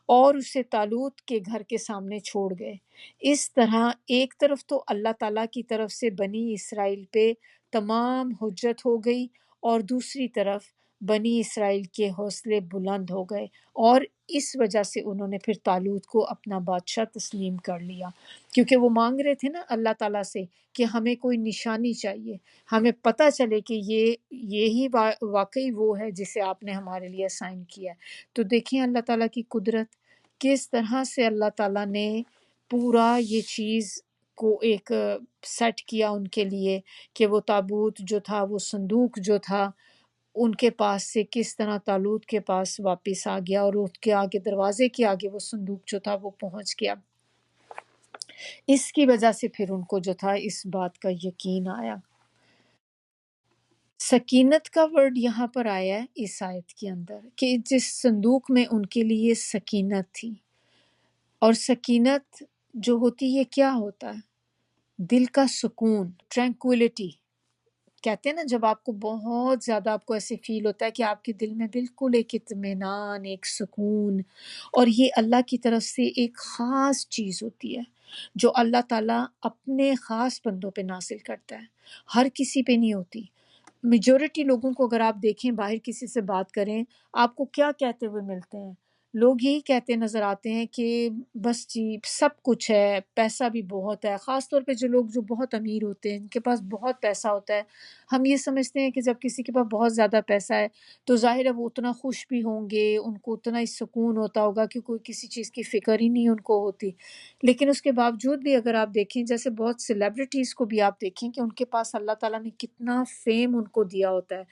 اور اسے طالوت کے گھر کے سامنے چھوڑ گئے۔ اس طرح ایک طرف تو اللہ تعالیٰ کی طرف سے بنی اسرائیل پہ تمام حجت ہو گئی، اور دوسری طرف بنی اسرائیل کے حوصلے بلند ہو گئے، اور اس وجہ سے انہوں نے پھر طالوت کو اپنا بادشاہ تسلیم کر لیا، کیونکہ وہ مانگ رہے تھے نا اللہ تعالیٰ سے کہ ہمیں کوئی نشانی چاہیے، ہمیں پتہ چلے کہ یہی واقعی وہ ہے جسے آپ نے ہمارے لیے اسائن کیا ہے۔ تو دیکھیں اللہ تعالیٰ کی قدرت، کس طرح سے اللہ تعالیٰ نے پورا یہ چیز کو ایک سیٹ کیا ان کے لیے کہ وہ تابوت جو تھا، وہ صندوق جو تھا، ان کے پاس سے کس طرح طالوت کے پاس واپس آ گیا اور اس کے آگے دروازے کے آگے وہ صندوق جو تھا وہ پہنچ گیا. اس کی وجہ سے پھر ان کو جو تھا اس بات کا یقین آیا. سکینت کا ورڈ یہاں پر آیا ہے اس آیت کے اندر کہ جس صندوق میں ان کے لیے سکینت تھی. اور سکینت جو ہوتی ہے کیا ہوتا ہے؟ دل کا سکون، ٹرینکویلٹی. کہتے ہیں نا جب آپ کو بہت زیادہ آپ کو ایسے فیل ہوتا ہے کہ آپ کے دل میں بالکل ایک اطمینان، ایک سکون، اور یہ اللہ کی طرف سے ایک خاص چیز ہوتی ہے جو اللہ تعالیٰ اپنے خاص بندوں پہ نازل کرتا ہے، ہر کسی پہ نہیں ہوتی. میجورٹی لوگوں کو اگر آپ دیکھیں، باہر کسی سے بات کریں، آپ کو کیا کہتے ہوئے ملتے ہیں؟ لوگ یہی کہتے نظر آتے ہیں کہ بس جی سب کچھ ہے، پیسہ بھی بہت ہے. خاص طور پہ جو لوگ جو بہت امیر ہوتے ہیں، ان کے پاس بہت پیسہ ہوتا ہے، ہم یہ سمجھتے ہیں کہ جب کسی کے پاس بہت زیادہ پیسہ ہے تو ظاہر ہے وہ اتنا خوش بھی ہوں گے، ان کو اتنا ہی سکون ہوتا ہوگا کہ کوئی کسی چیز کی فکر ہی نہیں ان کو ہوتی. لیکن اس کے باوجود بھی اگر آپ دیکھیں، جیسے بہت سیلیبریٹیز کو بھی آپ دیکھیں کہ ان کے پاس اللہ تعالیٰ نے کتنا فیم ان کو دیا ہوتا ہے،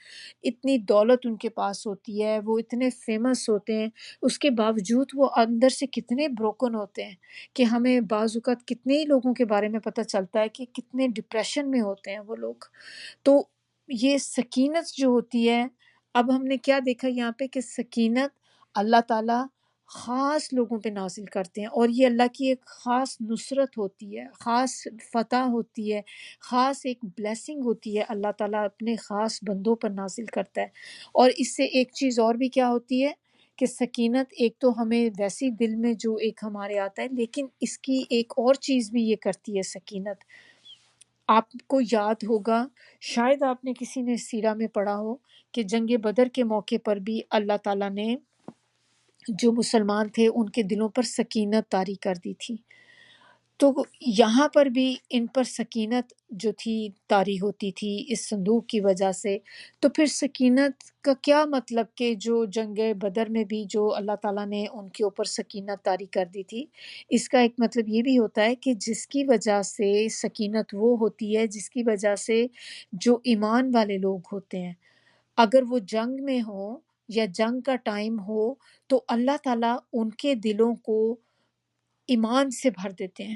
اتنی دولت ان کے پاس ہوتی ہے، وہ اتنے فیمس ہوتے ہیں، اس کے باوجود وہ اندر سے کتنے بروکن ہوتے ہیں کہ ہمیں بعض اوقات کتنے ہی لوگوں کے بارے میں پتہ چلتا ہے کہ کتنے ڈپریشن میں ہوتے ہیں وہ لوگ. تو یہ سکینت جو ہوتی ہے، اب ہم نے کیا دیکھا یہاں پہ کہ سکینت اللہ تعالیٰ خاص لوگوں پہ نازل کرتے ہیں، اور یہ اللہ کی ایک خاص نصرت ہوتی ہے، خاص فتح ہوتی ہے، خاص ایک بلیسنگ ہوتی ہے، اللہ تعالیٰ اپنے خاص بندوں پر نازل کرتا ہے. اور اس سے ایک چیز اور بھی کیا ہوتی ہے کہ سکینت ایک تو ہمیں ویسی دل میں جو ایک ہمارے آتا ہے، لیکن اس کی ایک اور چیز بھی یہ کرتی ہے سکینت. آپ کو یاد ہوگا، شاید آپ نے کسی نے سیرہ میں پڑھا ہو کہ جنگ بدر کے موقع پر بھی اللہ تعالیٰ نے جو مسلمان تھے ان کے دلوں پر سکینت طاری کر دی تھی. تو یہاں پر بھی ان پر سکینت جو تھی طاری ہوتی تھی اس صندوق کی وجہ سے. تو پھر سکینت کا کیا مطلب کہ جو جنگ بدر میں بھی جو اللہ تعالیٰ نے ان کے اوپر سکینت طاری کر دی تھی، اس کا ایک مطلب یہ بھی ہوتا ہے کہ جس کی وجہ سے سکینت وہ ہوتی ہے جس کی وجہ سے جو ایمان والے لوگ ہوتے ہیں، اگر وہ جنگ میں ہوں یا جنگ کا ٹائم ہو تو اللہ تعالیٰ ان کے دلوں کو ایمان سے بھر دیتے ہیں.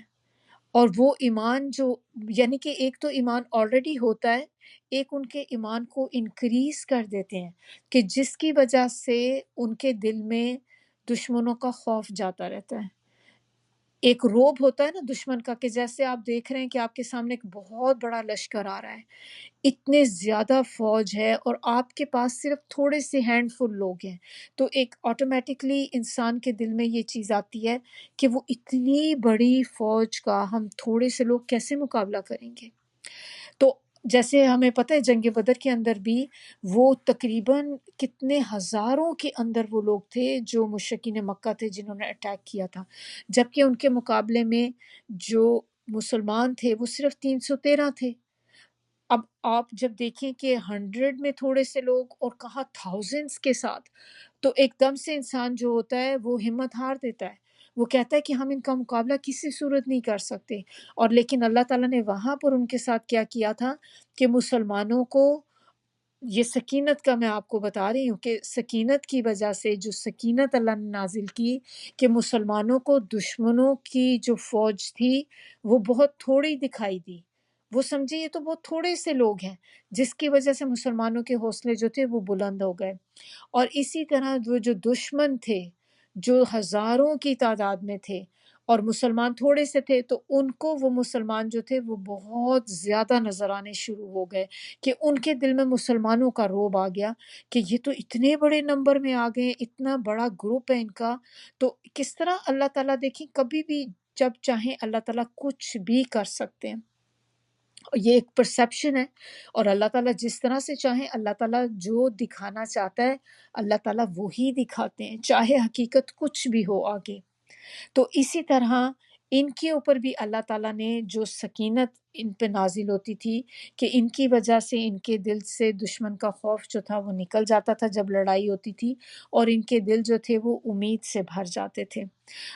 اور وہ ایمان جو، یعنی کہ ایک تو ایمان آلریڈی ہوتا ہے، ایک ان کے ایمان کو انکریز کر دیتے ہیں کہ جس کی وجہ سے ان کے دل میں دشمنوں کا خوف جاتا رہتا ہے. ایک روب ہوتا ہے نا دشمن کا، کہ جیسے آپ دیکھ رہے ہیں کہ آپ کے سامنے ایک بہت بڑا لشکر آ رہا ہے، اتنے زیادہ فوج ہے اور آپ کے پاس صرف تھوڑے سے ہینڈ فل لوگ ہیں، تو ایک آٹومیٹکلی انسان کے دل میں یہ چیز آتی ہے کہ وہ اتنی بڑی فوج کا ہم تھوڑے سے لوگ کیسے مقابلہ کریں گے. تو جیسے ہمیں پتہ ہے جنگ بدر کے اندر بھی وہ تقریباً کتنے ہزاروں کے اندر وہ لوگ تھے جو مشرکین مکہ تھے جنہوں نے اٹیک کیا تھا، جبکہ ان کے مقابلے میں جو مسلمان تھے وہ صرف 313 تھے. اب آپ جب دیکھیں کہ 100 میں تھوڑے سے لوگ اور کہاں تھاؤزنڈز کے ساتھ، تو ایک دم سے انسان جو ہوتا ہے وہ ہمت ہار دیتا ہے، وہ کہتا ہے کہ ہم ان کا مقابلہ کسی صورت نہیں کر سکتے. اور لیکن اللہ تعالیٰ نے وہاں پر ان کے ساتھ کیا کیا تھا کہ مسلمانوں کو یہ سکینت کا میں آپ کو بتا رہی ہوں کہ سکینت کی وجہ سے جو سکینت اللہ نے نازل کی کہ مسلمانوں کو دشمنوں کی جو فوج تھی وہ بہت تھوڑی دکھائی دی. وہ سمجھے یہ تو بہت تھوڑے سے لوگ ہیں، جس کی وجہ سے مسلمانوں کے حوصلے جو تھے وہ بلند ہو گئے. اور اسی طرح وہ جو دشمن تھے جو ہزاروں کی تعداد میں تھے اور مسلمان تھوڑے سے تھے، تو ان کو وہ مسلمان جو تھے وہ بہت زیادہ نظر آنے شروع ہو گئے کہ ان کے دل میں مسلمانوں کا رعب آ گیا کہ یہ تو اتنے بڑے نمبر میں آ گئے، اتنا بڑا گروپ ہے ان کا. تو کس طرح اللہ تعالیٰ دیکھیں کبھی بھی جب چاہیں اللہ تعالیٰ کچھ بھی کر سکتے ہیں، یہ ایک پرسیپشن ہے. اور اللہ تعالیٰ جس طرح سے چاہیں، اللہ تعالیٰ جو دکھانا چاہتا ہے اللہ تعالیٰ وہی دکھاتے ہیں، چاہے حقیقت کچھ بھی ہو آگے. تو اسی طرح ان کے اوپر بھی اللہ تعالیٰ نے جو سکینت ان پہ نازل ہوتی تھی کہ ان کی وجہ سے ان کے دل سے دشمن کا خوف جو تھا وہ نکل جاتا تھا جب لڑائی ہوتی تھی، اور ان کے دل جو تھے وہ امید سے بھر جاتے تھے۔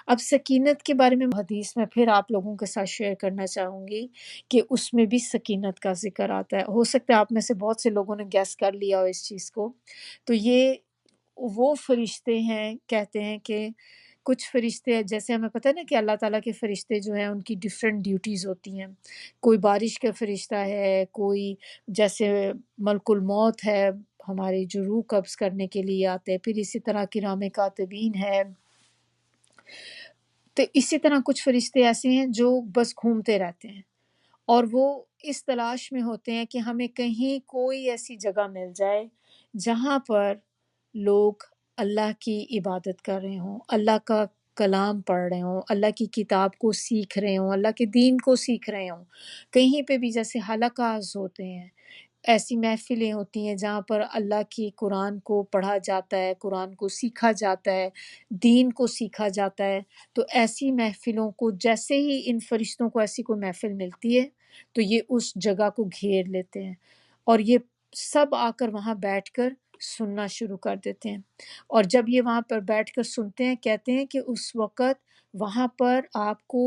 اب سکینت کے بارے میں حدیث میں پھر آپ لوگوں کے ساتھ شیئر کرنا چاہوں گی کہ اس میں بھی سکینت کا ذکر آتا ہے۔ ہو سکتا ہے آپ میں سے بہت سے لوگوں نے گیس کر لیا ہو اس چیز کو۔ تو یہ وہ فرشتے ہیں، کہتے ہیں کہ کچھ فرشتے جیسے ہمیں پتہ ہے نا کہ اللہ تعالیٰ کے فرشتے جو ہیں ان کی ڈیفرنٹ ڈیوٹیز ہوتی ہیں، کوئی بارش کا فرشتہ ہے، کوئی جیسے ملک الموت ہے ہماری جو روح قبض کرنے کے لیے آتے ہیں، پھر اسی طرح کرام کاتبین ہے، تو اسی طرح کچھ فرشتے ایسے ہیں جو بس گھومتے رہتے ہیں اور وہ اس تلاش میں ہوتے ہیں کہ ہمیں کہیں کوئی ایسی جگہ مل جائے جہاں پر لوگ اللہ کی عبادت کر رہے ہوں، اللہ کا کلام پڑھ رہے ہوں، اللہ کی کتاب کو سیکھ رہے ہوں، اللہ کے دین کو سیکھ رہے ہوں۔ کہیں پہ بھی جیسے حلقاز ہوتے ہیں، ایسی محفلیں ہوتی ہیں جہاں پر اللہ کی قرآن کو پڑھا جاتا ہے، قرآن کو سیکھا جاتا ہے، دین کو سیکھا جاتا ہے، تو ایسی محفلوں کو جیسے ہی ان فرشتوں کو ایسی کوئی محفل ملتی ہے تو یہ اس جگہ کو گھیر لیتے ہیں اور یہ سب آ کر وہاں بیٹھ کر سننا شروع کر دیتے ہیں، اور جب یہ وہاں پر بیٹھ کر سنتے ہیں کہتے ہیں کہ اس وقت وہاں پر آپ کو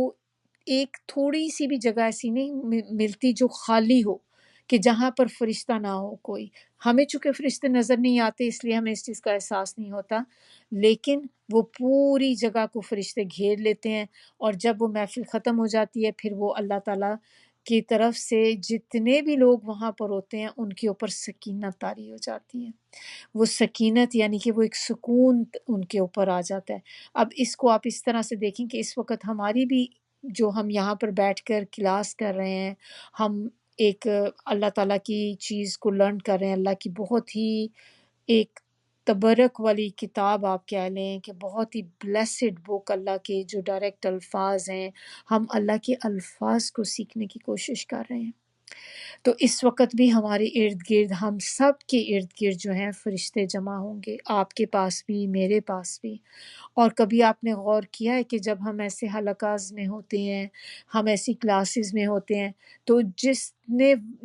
ایک تھوڑی سی بھی جگہ ایسی نہیں ملتی جو خالی ہو، کہ جہاں پر فرشتہ نہ ہو کوئی۔ ہمیں چونکہ فرشتے نظر نہیں آتے اس لیے ہمیں اس چیز کا احساس نہیں ہوتا، لیکن وہ پوری جگہ کو فرشتے گھیر لیتے ہیں، اور جب وہ محفل ختم ہو جاتی ہے پھر وہ اللہ تعالیٰ کی طرف سے جتنے بھی لوگ وہاں پر ہوتے ہیں ان کے اوپر سکینت طاری ہو جاتی ہے۔ وہ سکینت یعنی کہ وہ ایک سکون ان کے اوپر آ جاتا ہے۔ اب اس کو آپ اس طرح سے دیکھیں کہ اس وقت ہماری بھی جو ہم یہاں پر بیٹھ کر کلاس کر رہے ہیں، ہم ایک اللہ تعالیٰ کی چیز کو لرن کر رہے ہیں، اللہ کی بہت ہی ایک تبرک والی کتاب آپ کہہ لیں کہ بہت ہی بلیسڈ بک، اللہ کے جو ڈائریکٹ الفاظ ہیں، ہم اللہ کے الفاظ کو سیکھنے کی کوشش کر رہے ہیں۔ تو اس وقت بھی ہمارے ارد گرد، ہم سب کے ارد گرد جو ہیں فرشتے جمع ہوں گے، آپ کے پاس بھی، میرے پاس بھی۔ اور کبھی آپ نے غور کیا ہے کہ جب ہم ایسے حلقاز میں ہوتے ہیں، ہم ایسی کلاسز میں ہوتے ہیں، تو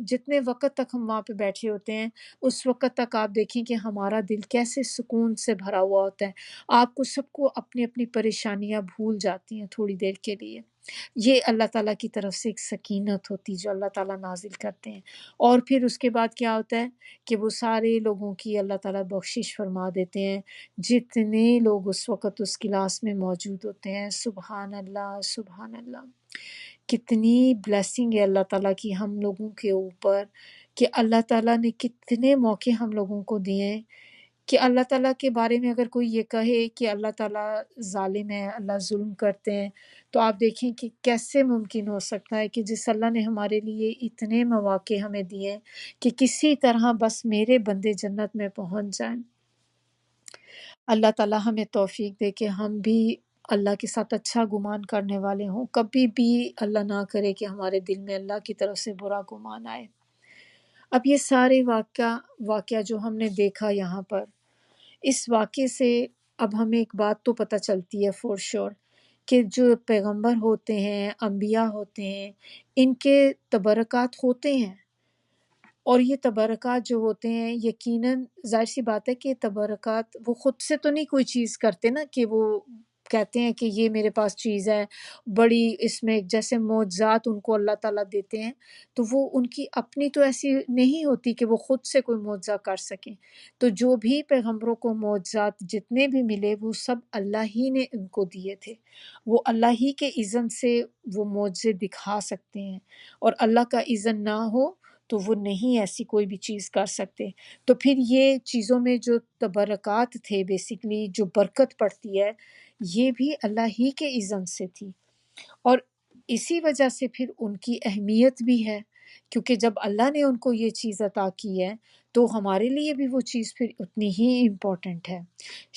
جتنے وقت تک ہم وہاں پہ بیٹھے ہوتے ہیں اس وقت تک آپ دیکھیں کہ ہمارا دل کیسے سکون سے بھرا ہوا ہوتا ہے۔ آپ کو سب کو اپنی اپنی پریشانیاں بھول جاتی ہیں تھوڑی دیر کے لیے۔ یہ اللہ تعالیٰ کی طرف سے ایک سکینت ہوتی جو اللہ تعالیٰ نازل کرتے ہیں، اور پھر اس کے بعد کیا ہوتا ہے کہ وہ سارے لوگوں کی اللہ تعالیٰ بخشش فرما دیتے ہیں جتنے لوگ اس وقت اس کلاس میں موجود ہوتے ہیں۔ سبحان اللہ، سبحان اللہ، کتنی بلیسنگ ہے اللہ تعالیٰ کی ہم لوگوں کے اوپر، کہ اللہ تعالیٰ نے کتنے موقع ہم لوگوں کو دیے ہیں کہ اللہ تعالیٰ کے بارے میں اگر کوئی یہ کہے کہ اللہ تعالیٰ ظالم ہے، اللہ ظلم کرتے ہیں، تو آپ دیکھیں کہ کیسے ممکن ہو سکتا ہے کہ جس اللہ نے ہمارے لیے اتنے مواقع ہمیں دیے کہ کسی طرح بس میرے بندے جنت میں پہنچ جائیں۔ اللہ تعالیٰ ہمیں توفیق دے کہ ہم بھی اللہ کے ساتھ اچھا گمان کرنے والے ہوں، کبھی بھی اللہ نہ کرے کہ ہمارے دل میں اللہ کی طرف سے برا گمان آئے۔ اب یہ سارے واقعہ جو ہم نے دیکھا یہاں پر، اس واقعے سے اب ہمیں ایک بات تو پتہ چلتی ہے فور شور کہ جو پیغمبر ہوتے ہیں، انبیاء ہوتے ہیں، ان کے تبرکات ہوتے ہیں، اور یہ تبرکات جو ہوتے ہیں یقیناً ظاہر سی بات ہے کہ تبرکات وہ خود سے تو نہیں کوئی چیز کرتے نا، کہ وہ کہتے ہیں کہ یہ میرے پاس چیز ہے بڑی، اس میں جیسے معجزات ان کو اللہ تعالیٰ دیتے ہیں، تو وہ ان کی اپنی تو ایسی نہیں ہوتی کہ وہ خود سے کوئی معجزہ کر سکیں۔ تو جو بھی پیغمبروں کو معجزات جتنے بھی ملے وہ سب اللہ ہی نے ان کو دیے تھے، وہ اللہ ہی کے اذن سے وہ معجزے دکھا سکتے ہیں، اور اللہ کا اذن نہ ہو تو وہ نہیں ایسی کوئی بھی چیز کر سکتے۔ تو پھر یہ چیزوں میں جو تبرکات تھے، بیسیکلی جو برکت پڑتی ہے، یہ بھی اللہ ہی کے اذن سے تھی، اور اسی وجہ سے پھر ان کی اہمیت بھی ہے، کیونکہ جب اللہ نے ان کو یہ چیز عطا کی ہے تو ہمارے لیے بھی وہ چیز پھر اتنی ہی امپورٹنٹ ہے۔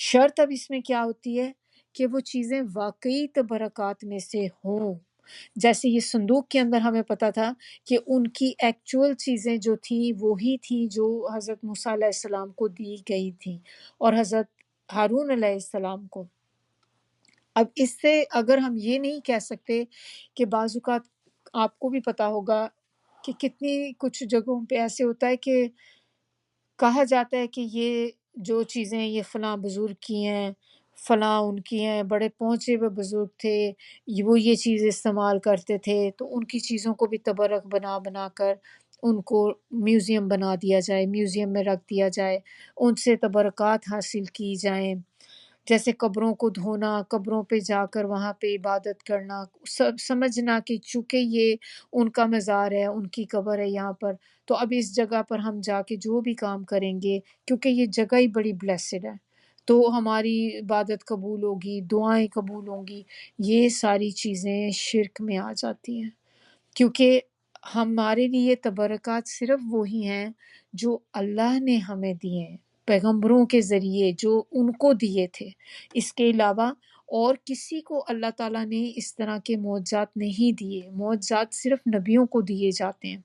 شرط اب اس میں کیا ہوتی ہے کہ وہ چیزیں واقعی تبرکات میں سے ہوں۔ جیسے یہ صندوق کے اندر ہمیں پتا تھا کہ ان کی ایکچول چیزیں جو تھیں وہی تھیں جو حضرت موسیٰ علیہ السلام کو دی گئی تھیں اور حضرت ہارون علیہ السلام کو۔ اب اس سے اگر ہم یہ نہیں کہہ سکتے کہ بعض اوقات آپ کو بھی پتہ ہوگا کہ کتنی کچھ جگہوں پہ ایسے ہوتا ہے کہ کہا جاتا ہے کہ یہ جو چیزیں یہ فلاں بزرگ کی ہیں، فلاں ان کی ہیں، بڑے پہنچے ہوئے بزرگ تھے، وہ یہ چیز استعمال کرتے تھے، تو ان کی چیزوں کو بھی تبرک بنا بنا کر ان کو میوزیم بنا دیا جائے، میوزیم میں رکھ دیا جائے، ان سے تبرکات حاصل کی جائیں، جیسے قبروں کو دھونا، قبروں پہ جا کر وہاں پہ عبادت کرنا، سمجھنا کہ چونکہ یہ ان کا مزار ہے، ان کی قبر ہے یہاں پر، تو اب اس جگہ پر ہم جا کے جو بھی کام کریں گے، کیونکہ یہ جگہ ہی بڑی بلیسڈ ہے، تو ہماری عبادت قبول ہوگی، دعائیں قبول ہوں گی۔ یہ ساری چیزیں شرک میں آ جاتی ہیں، کیونکہ ہمارے لیے تبرکات صرف وہی ہیں جو اللہ نے ہمیں دیے ہیں، پیغمبروں کے ذریعے جو ان کو دیے تھے۔ اس کے علاوہ اور کسی کو اللہ تعالیٰ نے اس طرح کے معجزات نہیں دیے، معجزات صرف نبیوں کو دیے جاتے ہیں۔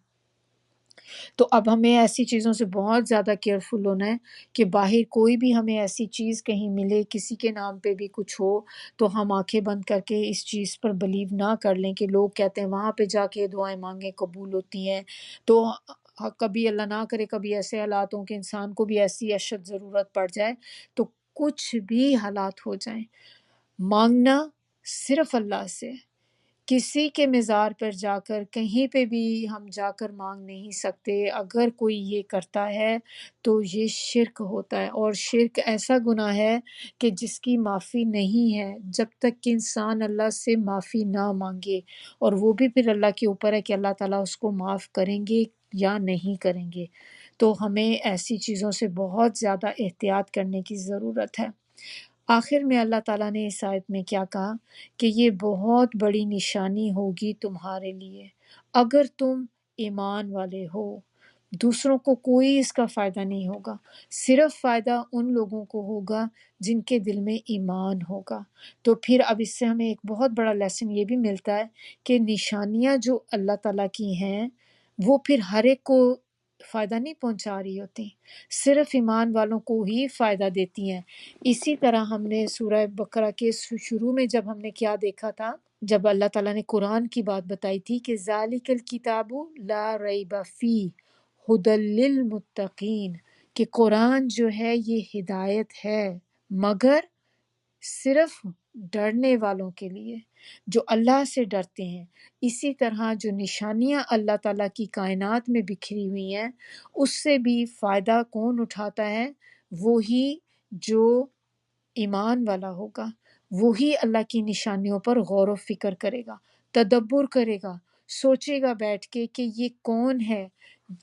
تو اب ہمیں ایسی چیزوں سے بہت زیادہ کیئرفل ہونا ہے کہ باہر کوئی بھی ہمیں ایسی چیز کہیں ملے، کسی کے نام پہ بھی کچھ ہو، تو ہم آنکھیں بند کر کے اس چیز پر بلیو نہ کر لیں کہ لوگ کہتے ہیں وہاں پہ جا کے دعائیں مانگیں قبول ہوتی ہیں، تو کبھی اللہ نہ کرے کبھی ایسے حالات ہوں کہ انسان کو بھی ایسی اشد ضرورت پڑ جائے، تو کچھ بھی حالات ہو جائیں، مانگنا صرف اللہ سے، کسی کے مزار پر جا کر کہیں پہ بھی ہم جا کر مانگ نہیں سکتے۔ اگر کوئی یہ کرتا ہے تو یہ شرک ہوتا ہے، اور شرک ایسا گناہ ہے کہ جس کی معافی نہیں ہے جب تک کہ انسان اللہ سے معافی نہ مانگے، اور وہ بھی پھر اللہ کے اوپر ہے کہ اللہ تعالیٰ اس کو معاف کریں گے یا نہیں کریں گے۔ تو ہمیں ایسی چیزوں سے بہت زیادہ احتیاط کرنے کی ضرورت ہے۔ آخر میں اللہ تعالیٰ نے اس آیت میں کیا کہا کہ یہ بہت بڑی نشانی ہوگی تمہارے لیے اگر تم ایمان والے ہو۔ دوسروں کو کوئی اس کا فائدہ نہیں ہوگا، صرف فائدہ ان لوگوں کو ہوگا جن کے دل میں ایمان ہوگا۔ تو پھر اب اس سے ہمیں ایک بہت بڑا لیسن یہ بھی ملتا ہے کہ نشانیاں جو اللہ تعالیٰ کی ہیں وہ پھر ہر ایک کو فائدہ نہیں پہنچا رہی ہوتی، صرف ایمان والوں کو ہی فائدہ دیتی ہیں۔ اسی طرح ہم نے سورہ بقرہ کے شروع میں جب ہم نے کیا دیکھا تھا، جب اللہ تعالیٰ نے قرآن کی بات بتائی تھی کہ ذالک الکتاب لا ریب فیہ ھدی للمتقین، کہ قرآن جو ہے یہ ہدایت ہے مگر صرف ڈرنے والوں کے لیے، جو اللہ سے ڈرتے ہیں۔ اسی طرح جو نشانیاں اللہ تعالیٰ کی کائنات میں بکھری ہوئی ہیں اس سے بھی فائدہ کون اٹھاتا ہے؟ وہی جو ایمان والا ہوگا، وہی اللہ کی نشانیوں پر غور و فکر کرے گا، تدبر کرے گا، سوچے گا بیٹھ کے کہ یہ کون ہے،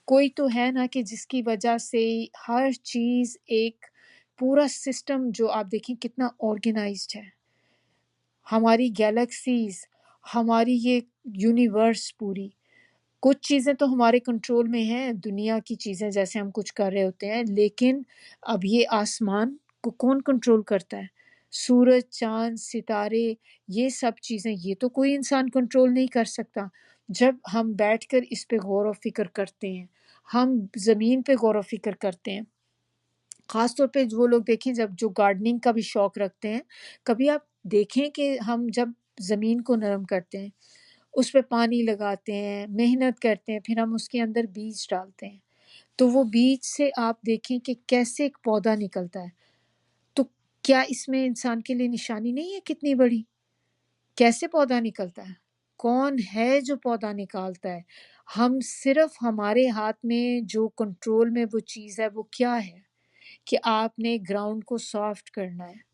کوئی تو ہے نا کہ جس کی وجہ سے ہر چیز ایک پورا سسٹم جو آپ دیکھیں کتنا آرگنائزڈ ہے، ہماری گیلیکسیز، ہماری یہ یونیورس پوری، کچھ چیزیں تو ہمارے کنٹرول میں ہیں، دنیا کی چیزیں جیسے ہم کچھ کر رہے ہوتے ہیں، لیکن اب یہ آسمان کو کون کنٹرول کرتا ہے؟ سورج، چاند، ستارے، یہ سب چیزیں یہ تو کوئی انسان کنٹرول نہیں کر سکتا۔ جب ہم بیٹھ کر اس پہ غور و فکر کرتے ہیں، ہم زمین پہ غور و فکر کرتے ہیں، خاص طور پہ وہ لوگ دیکھیں جب جو گارڈننگ کا بھی شوق رکھتے ہیں، کبھی آپ دیکھیں کہ ہم جب زمین کو نرم کرتے ہیں، اس پہ پانی لگاتے ہیں، محنت کرتے ہیں، پھر ہم اس کے اندر بیج ڈالتے ہیں، تو وہ بیج سے آپ دیکھیں کہ کیسے ایک پودا نکلتا ہے، تو کیا اس میں انسان کے لیے نشانی نہیں ہے کتنی بڑی؟ کیسے پودا نکلتا ہے؟ کون ہے جو پودا نکالتا ہے؟ ہم صرف ہمارے ہاتھ میں جو کنٹرول میں وہ چیز ہے وہ کیا ہے کہ آپ نے گراؤنڈ کو سافٹ کرنا ہے،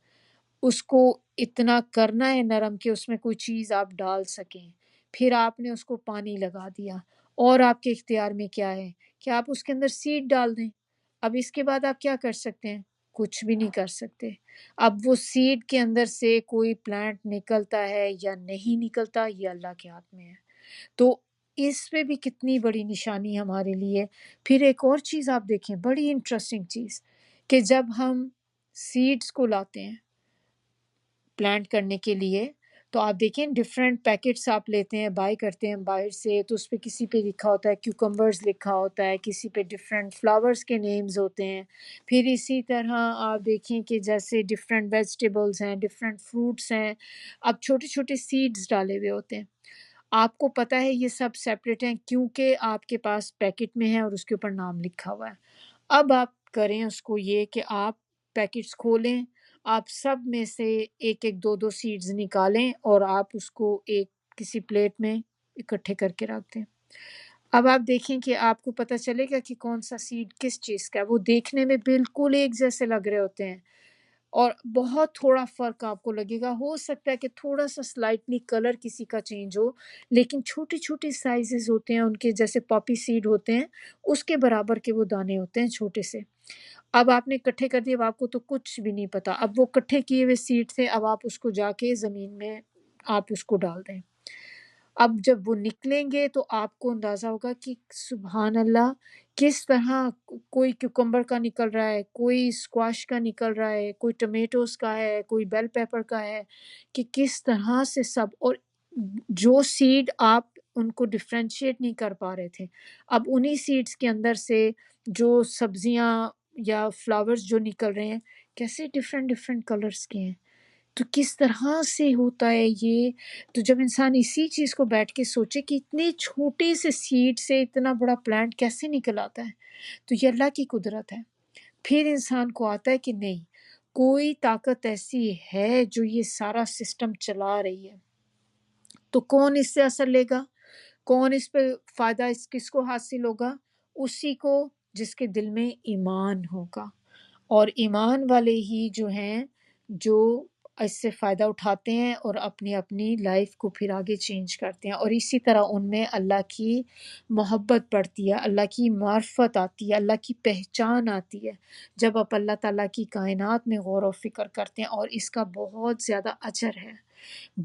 اس کو اتنا کرنا ہے نرم کہ اس میں کوئی چیز آپ ڈال سکیں، پھر آپ نے اس کو پانی لگا دیا، اور آپ کے اختیار میں کیا ہے کہ آپ اس کے اندر سیڈ ڈال دیں۔ اب اس کے بعد آپ کیا کر سکتے ہیں؟ کچھ بھی نہیں کر سکتے۔ اب وہ سیڈ کے اندر سے کوئی پلانٹ نکلتا ہے یا نہیں نکلتا یہ اللہ کے ہاتھ میں ہے۔ تو اس پہ بھی کتنی بڑی نشانی ہمارے لیے۔ پھر ایک اور چیز آپ دیکھیں، بڑی انٹرسٹنگ چیز، کہ جب ہم سیڈز کو لاتے ہیں پلانٹ کرنے کے لیے تو آپ دیکھیں ڈفرینٹ پیکٹس آپ لیتے ہیں بائی کرتے ہیں باہر سے، تو اس پہ کسی پہ لکھا ہوتا ہے کیوکمبرز لکھا ہوتا ہے، کسی پہ ڈفرینٹ فلاورز کے نیمز ہوتے ہیں. پھر اسی طرح آپ دیکھیں کہ جیسے ڈفرینٹ ویجیٹیبلز ہیں، ڈفرینٹ فروٹس ہیں، اب چھوٹے چھوٹے سیڈز ڈالے ہوئے ہوتے ہیں. آپ کو پتہ ہے یہ سب سیپریٹ ہیں کیونکہ آپ کے پاس پیکٹ میں ہے اور اس کے اوپر نام لکھا ہوا ہے. اب آپ کریں اس کو یہ کہ آپ پیکٹس کھولیں، آپ سب میں سے ایک ایک دو دو سیڈز نکالیں اور آپ اس کو ایک کسی پلیٹ میں اکٹھے کر کے رکھ دیں. اب آپ دیکھیں کہ آپ کو پتہ چلے گا کہ کون سا سیڈ کس چیز کا ہے. وہ دیکھنے میں بالکل ایک جیسے لگ رہے ہوتے ہیں اور بہت تھوڑا فرق آپ کو لگے گا. ہو سکتا ہے کہ تھوڑا سا سلائٹلی کلر کسی کا چینج ہو، لیکن چھوٹی چھوٹی سائزز ہوتے ہیں ان کے، جیسے پاپی سیڈ ہوتے ہیں اس کے برابر کے وہ دانے ہوتے ہیں چھوٹے سے. اب آپ نے اکٹھے کر دیے، اب آپ کو تو کچھ بھی نہیں پتا. اب وہ اکٹھے کیے ہوئے سیڈ تھے، اب آپ اس کو جا کے زمین میں آپ اس کو ڈال دیں. اب جب وہ نکلیں گے تو آپ کو اندازہ ہوگا کہ سبحان اللہ کس طرح کوئی کیوکمبر کا نکل رہا ہے، کوئی اسکواش کا نکل رہا ہے، کوئی ٹمیٹوز کا ہے، کوئی بیل پیپر کا ہے، کہ کس طرح سے سب. اور جو سیڈ آپ ان کو ڈفرینشیٹ نہیں کر پا رہے تھے، اب انہی سیڈز کے اندر سے جو سبزیاں یا فلاورز جو نکل رہے ہیں کیسے ڈفرینٹ ڈفرینٹ کلرز کے ہیں. تو کس طرح سے ہوتا ہے یہ. تو جب انسان اسی چیز کو بیٹھ کے سوچے کہ اتنے چھوٹے سے سیڈ سے اتنا بڑا پلانٹ کیسے نکل آتا ہے، تو یہ اللہ کی قدرت ہے. پھر انسان کو آتا ہے کہ نہیں، کوئی طاقت ایسی ہے جو یہ سارا سسٹم چلا رہی ہے. تو کون اس سے اثر لے گا، کون اس پہ فائدہ کس کو حاصل ہوگا؟ اسی کو جس کے دل میں ایمان ہوگا. اور ایمان والے ہی جو ہیں جو اس سے فائدہ اٹھاتے ہیں اور اپنی اپنی لائف کو پھر آگے چینج کرتے ہیں. اور اسی طرح ان میں اللہ کی محبت بڑھتی ہے، اللہ کی معرفت آتی ہے، اللہ کی پہچان آتی ہے جب آپ اللہ تعالیٰ کی کائنات میں غور و فکر کرتے ہیں. اور اس کا بہت زیادہ اجر ہے،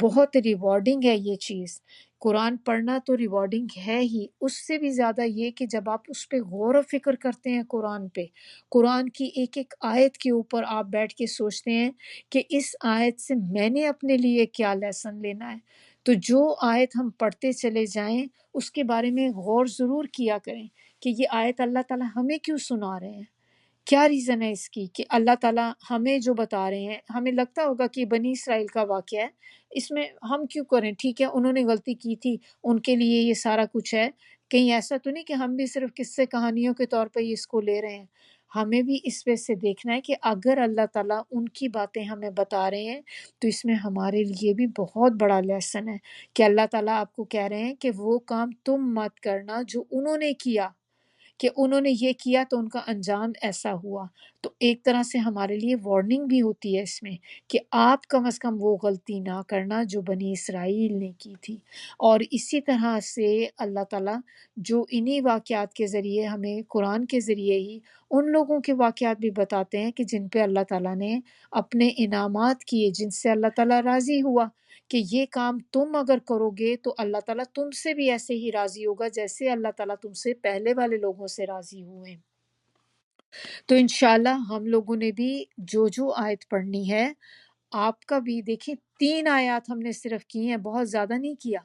بہت ریوارڈنگ ہے یہ چیز. قرآن پڑھنا تو ریوارڈنگ ہے ہی، اس سے بھی زیادہ یہ کہ جب آپ اس پہ غور و فکر کرتے ہیں قرآن پہ، قرآن کی ایک ایک آیت کے اوپر آپ بیٹھ کے سوچتے ہیں کہ اس آیت سے میں نے اپنے لیے کیا لیسن لینا ہے. تو جو آیت ہم پڑھتے چلے جائیں اس کے بارے میں غور ضرور کیا کریں کہ یہ آیت اللہ تعالیٰ ہمیں کیوں سنا رہے ہیں، کیا ریزن ہے اس کی کہ اللہ تعالیٰ ہمیں جو بتا رہے ہیں. ہمیں لگتا ہوگا کہ بنی اسرائیل کا واقعہ ہے، اس میں ہم کیوں کریں، ٹھیک ہے انہوں نے غلطی کی تھی، ان کے لیے یہ سارا کچھ ہے. کہیں ایسا تو نہیں کہ ہم بھی صرف قصے کہانیوں کے طور پہ اس کو لے رہے ہیں. ہمیں بھی اس وجہ سے دیکھنا ہے کہ اگر اللہ تعالیٰ ان کی باتیں ہمیں بتا رہے ہیں تو اس میں ہمارے لیے بھی بہت بڑا لیسن ہے کہ اللہ تعالیٰ آپ کو کہہ رہے ہیں کہ وہ کام تم مت کرنا جو انہوں نے کیا، کہ انہوں نے یہ کیا تو ان کا انجام ایسا ہوا. تو ایک طرح سے ہمارے لیے وارننگ بھی ہوتی ہے اس میں کہ آپ کم از کم وہ غلطی نہ کرنا جو بنی اسرائیل نے کی تھی. اور اسی طرح سے اللہ تعالیٰ جو انہی واقعات کے ذریعے ہمیں قرآن کے ذریعے ہی ان لوگوں کے واقعات بھی بتاتے ہیں کہ جن پہ اللہ تعالیٰ نے اپنے انعامات کیے، جن سے اللہ تعالیٰ راضی ہوا کہ یہ کام تم اگر کرو گے تو اللہ تعالیٰ تم سے بھی ایسے ہی راضی ہوگا جیسے اللہ تعالیٰ تم سے پہلے والے لوگوں سے راضی ہوئے. تو انشاءاللہ ہم لوگوں نے بھی جو آیت پڑھنی ہے، آپ کا بھی دیکھیں 3 آیات ہم نے صرف کی ہیں، بہت زیادہ نہیں کیا،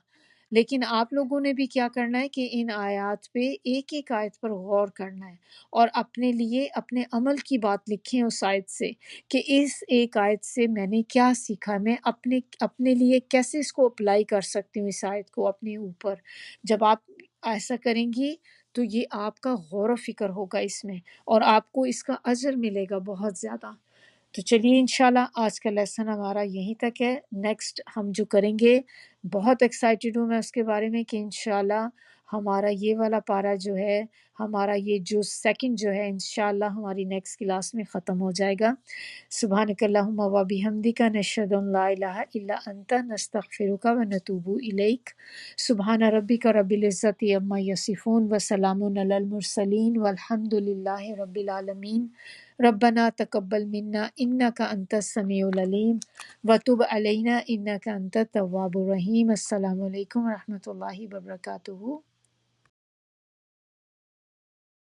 لیکن آپ لوگوں نے بھی کیا کرنا ہے کہ ان آیات پہ ایک ایک آیت پر غور کرنا ہے اور اپنے لیے اپنے عمل کی بات لکھیں اس آیت سے کہ اس ایک آیت سے میں نے کیا سیکھا، میں اپنے لیے کیسے اس کو اپلائی کر سکتی ہوں اس آیت کو اپنے اوپر. جب آپ ایسا کریں گی تو یہ آپ کا غور و فکر ہوگا اس میں اور آپ کو اس کا اجر ملے گا بہت زیادہ. تو چلیے انشاءاللہ آج کا لیسن ہمارا یہیں تک ہے. نیکسٹ ہم جو کریں گے بہت ایکسائٹیڈ ہوں میں اس کے بارے میں کہ انشاءاللہ ہمارا یہ والا پارا جو ہے، ہمارا یہ جو سیکنڈ جو ہے انشاءاللہ ہماری نیکسٹ کلاس میں ختم ہو جائے گا. سبحانک اللہم و بحمدک نشہد ان لا الہ الا انت نستغفرک و نتوب الیک. سبحان ربک رب العزت عما یصفون و سلام علی المرسلین والحمد للہ رب العالمین. ربنا تقبل منا انک انت السمیع العلیم وتب علینا انک انت التواب الرحیم. السلام علیکم و رحمۃ اللہ وبرکاتہ.